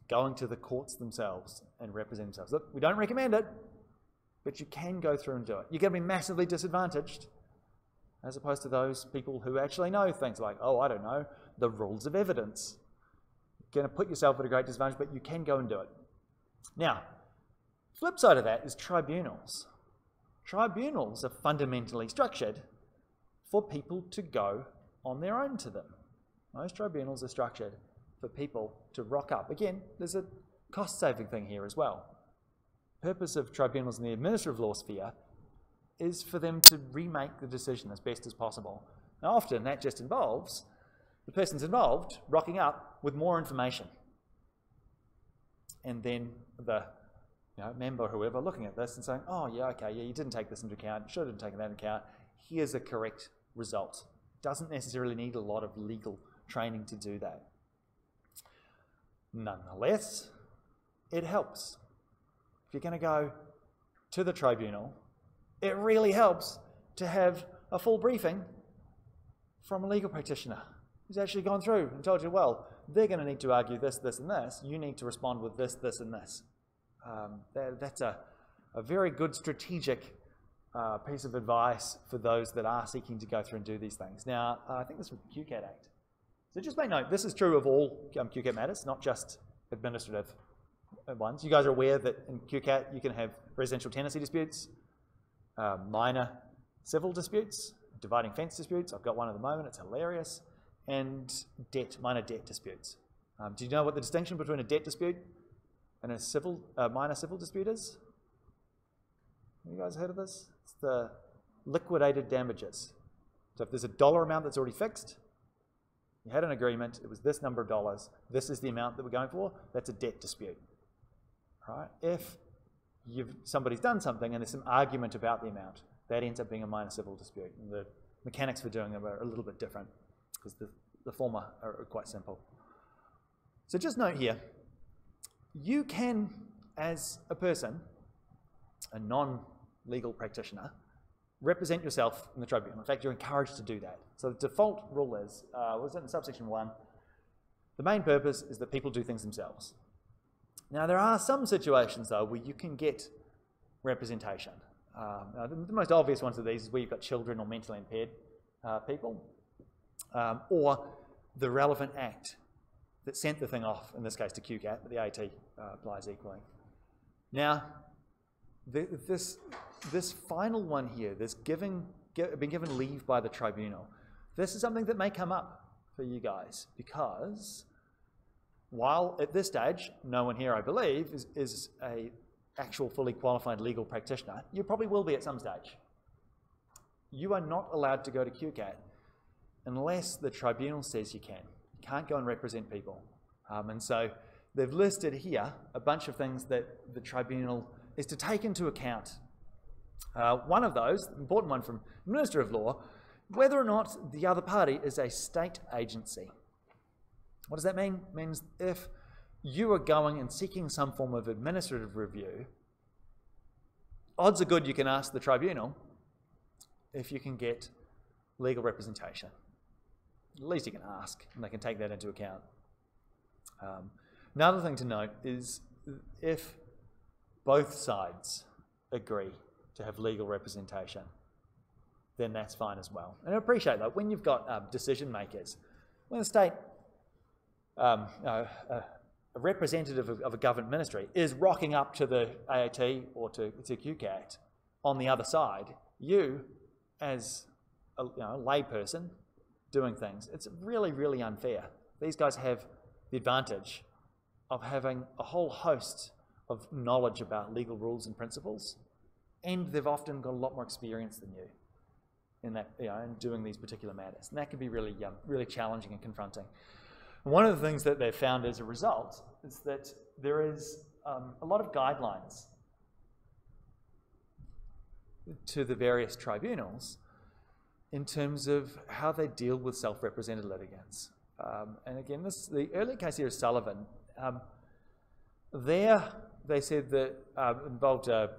A: going to the courts themselves and representing themselves. Look, we don't recommend it, but you can go through and do it. You're going to be massively disadvantaged, as opposed to those people who actually know things like, oh, I don't know, the rules of evidence. You're going to put yourself at a great disadvantage, but you can go and do it. Now, flip side of that is tribunals. Tribunals are fundamentally structured for people to go on their own to them. Most tribunals are structured for people to rock up. Again, there's a cost-saving thing here as well. The purpose of tribunals in the administrative law sphere is for them to remake the decision as best as possible, Now often that just involves the person's involved rocking up with more information. And then the member or whoever looking at this and saying, oh yeah, okay, yeah, you didn't take this into account, should have taken that into account, here's a correct result. Doesn't necessarily need a lot of legal training to do that. Nonetheless, it helps. If you're going to go to the tribunal, it really helps to have a full briefing from a legal practitioner who's actually gone through and told you, well, they're going to need to argue this, this, and this. You need to respond with this, this, and this. That's a very good strategic piece of advice for those that are seeking to go through and do these things. Now, I think this was the QCAT Act. So just make note, this is true of all QCAT matters, not just administrative ones. You guys are aware that in QCAT you can have residential tenancy disputes, minor civil disputes, dividing fence disputes. I've got one at the moment, it's hilarious, and minor debt disputes. Do you know what the distinction between a debt dispute and a minor civil dispute is? Have you guys heard of this? It's the liquidated damages. So if there's a dollar amount that's already fixed, you had an agreement, it was this number of dollars, this is the amount that we're going for, that's a debt dispute. Right? If somebody's done something and there's some argument about the amount, that ends up being a minor civil dispute. And the mechanics for doing them are a little bit different because the former are quite simple. So just note here, you can, as a person, a non-legal practitioner, represent yourself in the tribunal. In fact, you're encouraged to do that. So the default rule is, was it in subsection 1? The main purpose is that people do things themselves. Now, there are some situations, though, where you can get representation. The most obvious ones of these is where you've got children or mentally impaired people, or the relevant act that sent the thing off, in this case to QCAT, but the AT applies equally. Now, this final one here, this being given leave by the tribunal, this is something that may come up for you guys, because while at this stage, no one here, I believe, is a actual fully qualified legal practitioner, you probably will be at some stage. You are not allowed to go to QCAT unless the tribunal says you can. You can't go and represent people. And so they've listed here a bunch of things that the tribunal is to take into account. One of those, the important one from Minister of Law, whether or not the other party is a state agency. What does that mean? It means if you are going and seeking some form of administrative review, odds are good you can ask the tribunal if you can get legal representation. At least you can ask, and they can take that into account. Another thing to note is if both sides agree to have legal representation, then that's fine as well. And I appreciate that when you've got decision makers, when the state, a representative of a government ministry is rocking up to the AAT or to QCAT on the other side, you as a layperson doing things, it's really, really unfair. These guys have the advantage of having a whole host of knowledge about legal rules and principles, and they've often got a lot more experience than you in that, in doing these particular matters. And that can be really, really challenging and confronting. And one of the things that they've found as a result is that there is a lot of guidelines to the various tribunals in terms of how they deal with self-represented litigants. And again, the early case here is Sullivan. There, they said that involved a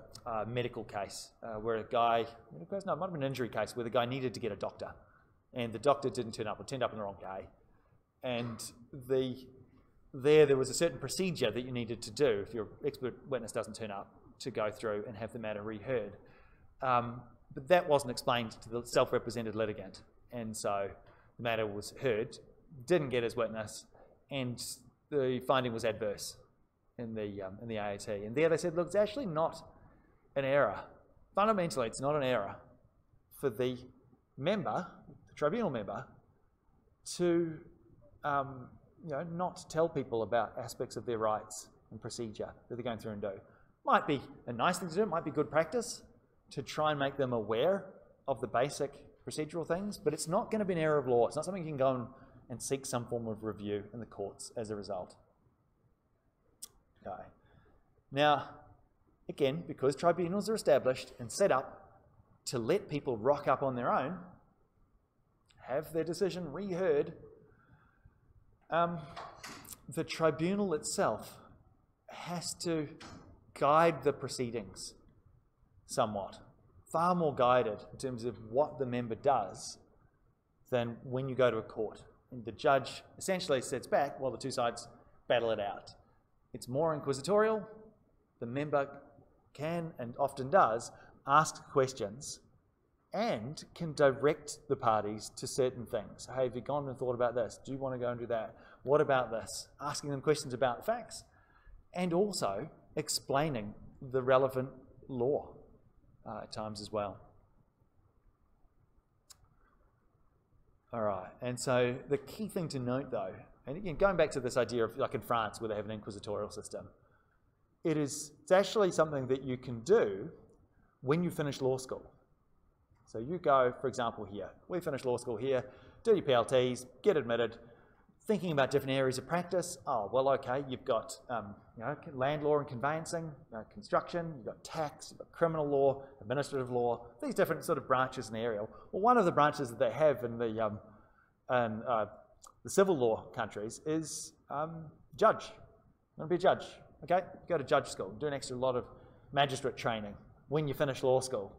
A: medical case where a guy, it might have been an injury case where the guy needed to get a doctor, and the doctor didn't turn up or turned up on the wrong day. And there was a certain procedure that you needed to do if your expert witness doesn't turn up to go through and have the matter reheard. But that wasn't explained to the self-represented litigant, and so the matter was heard, didn't get his witness, and the finding was adverse in the AAT. And there they said, look, it's actually not an error. Fundamentally, it's not an error for the member, the tribunal member, to not tell people about aspects of their rights and procedure that they're going through and do. Might be a nice thing to do, it might be good practice to try and make them aware of the basic procedural things, but it's not going to be an error of law. It's not something you can go and seek some form of review in the courts as a result. Okay. Now, again, because tribunals are established and set up to let people rock up on their own, have their decision reheard, the tribunal itself has to guide the proceedings somewhat, far more guided in terms of what the member does than when you go to a court. And the judge essentially sits back while the two sides battle it out. It's more inquisitorial. The member can, and often does, ask questions and can direct the parties to certain things. Hey, have you gone and thought about this? Do you want to go and do that? What about this? Asking them questions about the facts and also explaining the relevant law at times as well. All right, and so the key thing to note though, and again, going back to this idea of like in France where they have an inquisitorial system, it's actually something that you can do when you finish law school. So you go, for example, here. We finish law school here, do your PLTs, get admitted, thinking about different areas of practice. Oh, well, okay, you've got land law and conveyancing, construction, you've got tax, you've got criminal law, administrative law, these different sort of branches in the area. Well, one of the branches that they have in the civil law countries is judge. You want to be a judge, okay? Go to judge school, do an extra lot of magistrate training when you finish law school.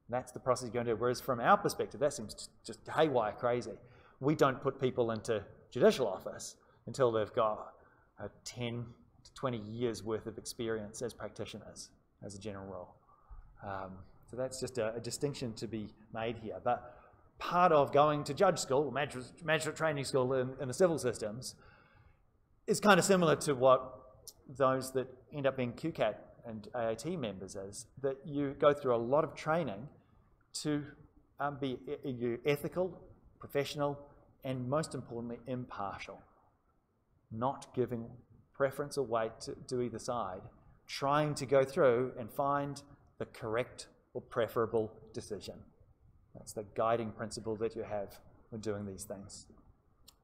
A: That's the process you're going to do. Whereas from our perspective, that seems just haywire crazy. We don't put people into judicial office until they've got 10 to 20 years worth of experience as practitioners, as a general rule. So that's just a distinction to be made here. But part of going to judge school, magistrate training school in the civil systems, is kind of similar to what those that end up being QCAT and AAT members is, that you go through a lot of training to be ethical, professional, and most importantly, impartial. Not giving preference or weight to either side, trying to go through and find the correct or preferable decision. That's the guiding principle that you have when doing these things.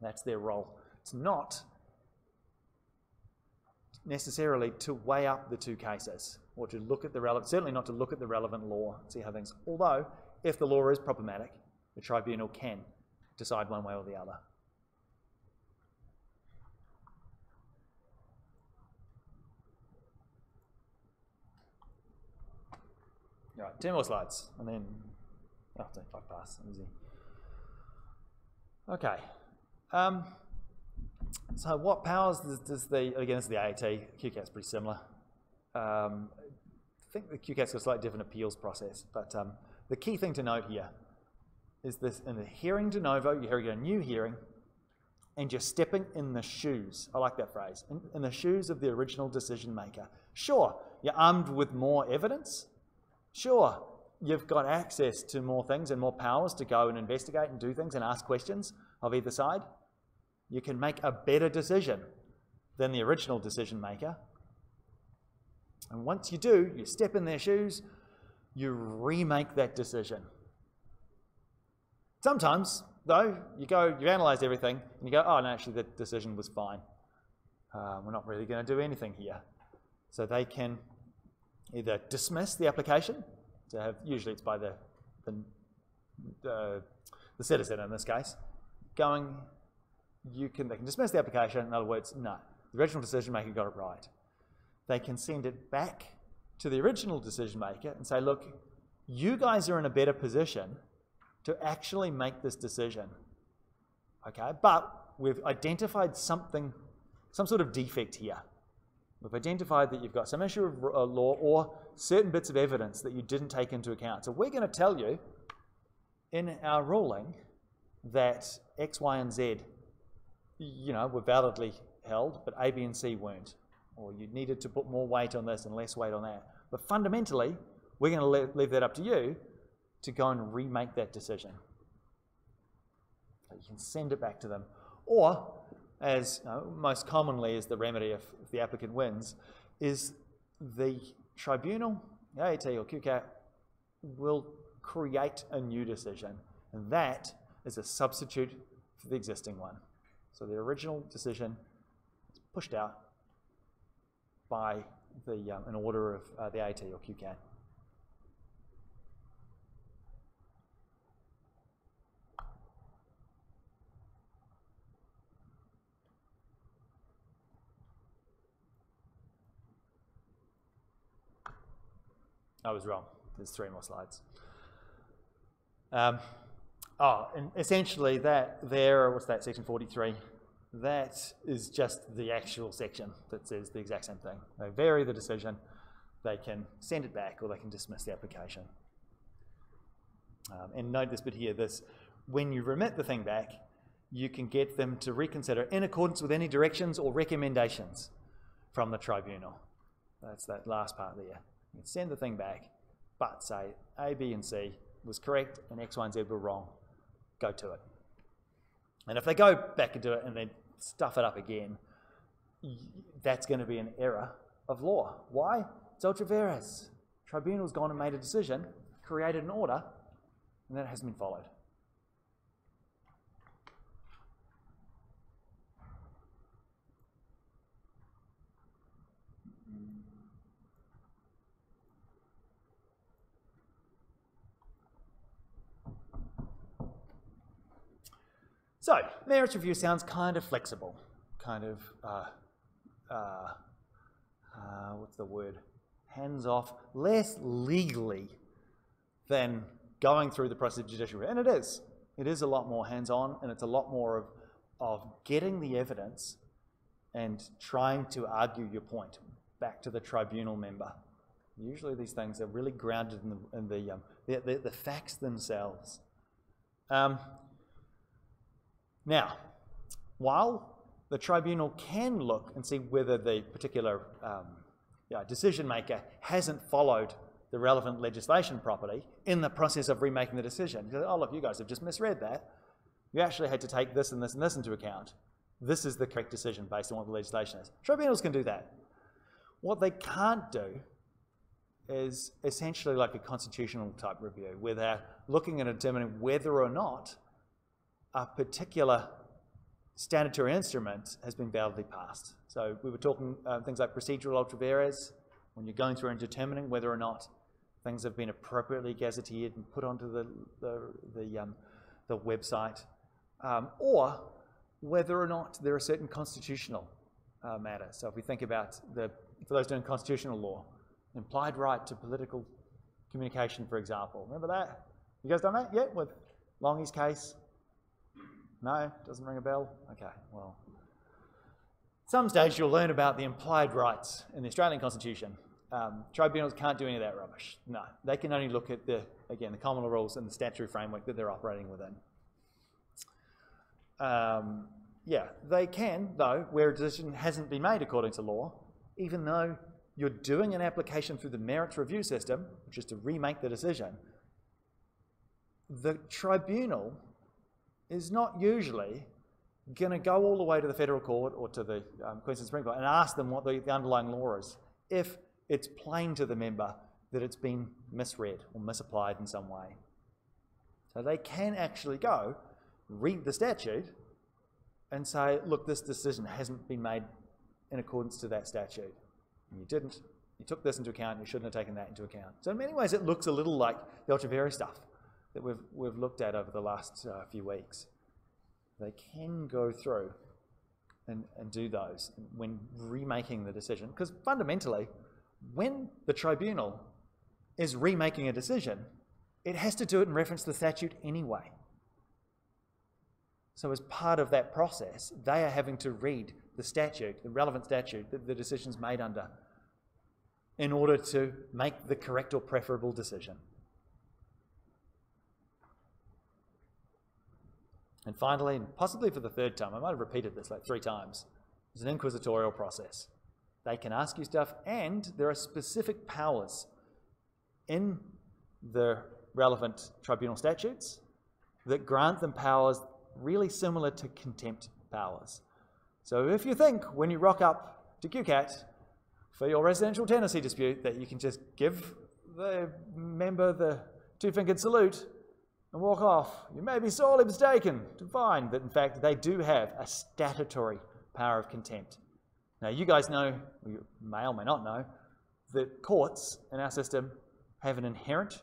A: That's their role. It's not necessarily to weigh up the two cases or to look at the certainly not to look at the relevant law, see how things, although if the law is problematic, the tribunal can decide one way or the other. All right, 10 more slides, and then I'll take 5 past, easy. Okay. So what powers does again, this is the AAT, QCAT's pretty similar. I think the QCAT's got a slightly different appeals process, but the key thing to note here is this: in the hearing de novo, you're hearing a new hearing, and you're stepping in the shoes, I like that phrase, in the shoes of the original decision maker. Sure, you're armed with more evidence. Sure, you've got access to more things and more powers to go and investigate and do things and ask questions of either side. You can make a better decision than the original decision maker. And once you do, you step in their shoes, you remake that decision. Sometimes, though, you've analysed everything, and you go, oh, no, actually, the decision was fine. We're not really going to do anything here. So they can either dismiss the application, usually it's by the citizen in this case, they can dismiss the application. In other words, no, the original decision maker got it right. They can send it back to the original decision maker and say, look, you guys are in a better position to actually make this decision, okay? But we've identified some sort of defect here. We've identified that you've got some issue of law or certain bits of evidence that you didn't take into account. So we're going to tell you in our ruling that X, Y, and Z, were validly held, but A, B, and C weren't. Or you needed to put more weight on this and less weight on that. But fundamentally, we're going to leave that up to you to go and remake that decision. So you can send it back to them. Or, as most commonly is the remedy if the applicant wins, is the tribunal, the AAT or QCAT, will create a new decision And that is a substitute for the existing one. So the original decision is pushed out by an order of the AT or QCAT. I was wrong. There's 3 more slides. And essentially that there, what's that, section 43? That is just the actual section that says the exact same thing. They vary the decision, they can send it back, or they can dismiss the application. And note this bit here, when you remit the thing back, you can get them to reconsider in accordance with any directions or recommendations from the tribunal. That's that last part there. You can send the thing back, but say A, B, and C was correct and X, Y, and Z were wrong. Go to it. And if they go back and do it and then stuff it up again, that's going to be an error of law. Why? It's ultra vires. Tribunal's gone and made a decision, created an order, and that hasn't been followed. So, merits review sounds kind of flexible, kind of, what's the word, hands-off, less legally than going through the process of judicial review. And it is a lot more hands-on, and it's a lot more of getting the evidence and trying to argue your point back to the tribunal member. Usually these things are really grounded in the facts themselves. Now, while the tribunal can look and see whether the particular decision maker hasn't followed the relevant legislation properly in the process of remaking the decision, you go, oh look, you guys have just misread that. You actually had to take this and this and this into account. This is the correct decision based on what the legislation is. Tribunals can do that. What they can't do is essentially like a constitutional type review, where they're looking and determining whether or not a particular statutory instrument has been validly passed. So we were talking things like procedural ultra vires, when you're going through and determining whether or not things have been appropriately gazetteered and put onto the website, or whether or not there are certain constitutional matters. So if we think about for those doing constitutional law, implied right to political communication, for example. Remember that? You guys done that yet with Longy's case? No? Doesn't ring a bell? Okay, well. At some stage you'll learn about the implied rights in the Australian Constitution. Tribunals can't do any of that rubbish. No, they can only look at the common law rules and the statutory framework that they're operating within. They can, though, where a decision hasn't been made according to law, even though you're doing an application through the merits review system, which is to remake the decision, the tribunal is not usually going to go all the way to the federal court or to the Queensland Supreme Court and ask them what the underlying law is, if it's plain to the member that it's been misread or misapplied in some way. So they can actually go, read the statute, and say, look, this decision hasn't been made in accordance to that statute. And you didn't. You took this into account, and you shouldn't have taken that into account. So in many ways, it looks a little like the ultra vires stuff that we've looked at over the last few weeks. They can go through and do those when remaking the decision, because fundamentally, when the tribunal is remaking a decision, it has to do it in reference to the statute anyway. So as part of that process, they are having to read the statute, the relevant statute that the decision's made under, in order to make the correct or preferable decision. And finally, and possibly for the third time, I might have repeated this like 3 times, there's an inquisitorial process. They can ask you stuff, and there are specific powers in the relevant tribunal statutes that grant them powers really similar to contempt powers. So if you think when you rock up to QCAT for your residential tenancy dispute that you can just give the member the 2-fingered salute and walk off, you may be sorely mistaken to find that, in fact, they do have a statutory power of contempt. Now, you guys know, or you may or may not know, that courts in our system have an inherent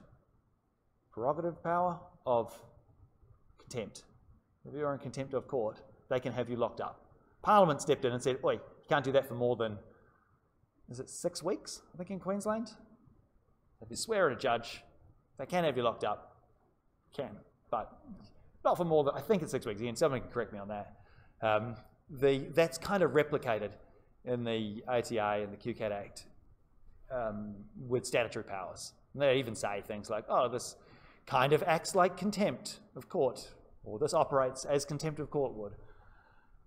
A: prerogative power of contempt. If you're in contempt of court, they can have you locked up. Parliament stepped in and said, oi, you can't do that for more than, is it 6 weeks, I think, in Queensland? If you swear at a judge, they can have you locked up. Can, but not for more than, I think it's 6 weeks. Again, someone can correct me on that. That's kind of replicated in the OTA and the QCAT Act with statutory powers. And they even say things like, oh, this kind of acts like contempt of court, or this operates as contempt of court would.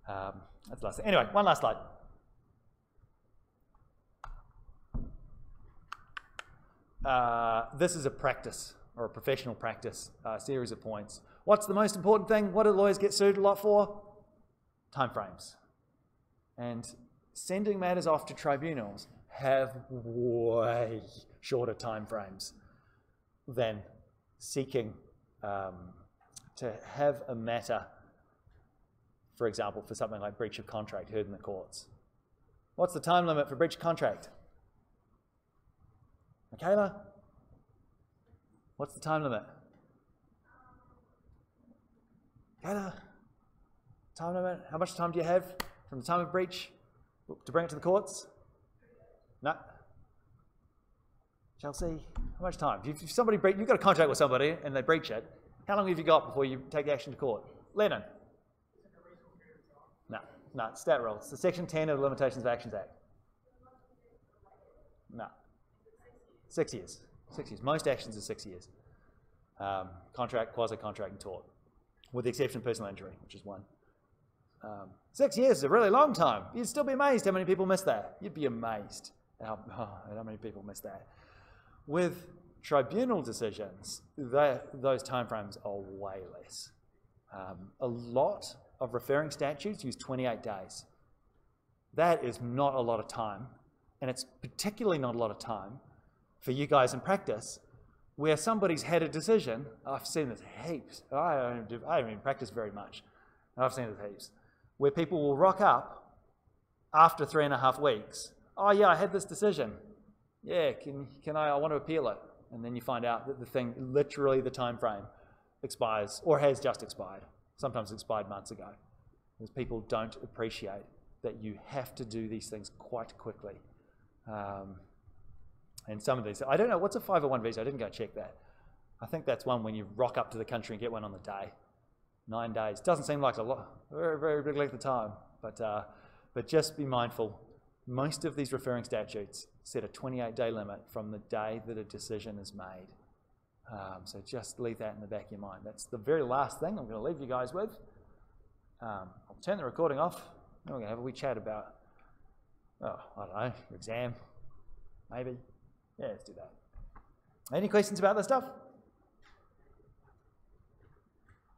A: That's the last thing. Anyway, one last slide. This is a practice, or a professional practice, series of points. What's the most important thing? What do lawyers get sued a lot for? Timeframes. And sending matters off to tribunals have way shorter timeframes than seeking to have a matter, for example, for something like breach of contract heard in the courts. What's the time limit for breach of contract? Michaela? What's the time limit? Michaela? Time limit? How much time do you have from the time of breach to bring it to the courts? No. Chelsea, how much time? If somebody you've got a contract with somebody and they breach it, how long have you got before you take the action to court? Lennon? No, it's stat rule. It's the Section 10 of the Limitations of Actions Act. No. 6 years. 6 years. Most actions are 6 years. Contract, quasi-contract, and tort, with the exception of personal injury, which is 1. 6 years is a really long time. You'd still be amazed how many people miss that. You'd be amazed how many people miss that. With tribunal decisions, those timeframes are way less. A lot of referring statutes use 28 days. That is not a lot of time, and it's particularly not a lot of time for you guys in practice, where somebody's had a decision. I've seen this heaps. I don't even practice very much. I've seen this heaps, where people will rock up after 3.5 weeks. Oh yeah, I had this decision. Yeah, I want to appeal it. And then you find out that the thing, literally the time frame, expires or has just expired. Sometimes expired months ago. Because people don't appreciate that you have to do these things quite quickly. And some of these, I don't know, what's a 501 visa? I didn't go check that. I think that's one when you rock up to the country and get one on the day. 9 days. Doesn't seem like a lot, very, very big length of time. But just be mindful, most of these referring statutes set a 28-day limit from the day that a decision is made. So just leave that in the back of your mind. That's the very last thing I'm going to leave you guys with. I'll turn the recording off, and we're going to have a wee chat about, I don't know, your exam, maybe. Yeah, let's do that. Any questions about this stuff?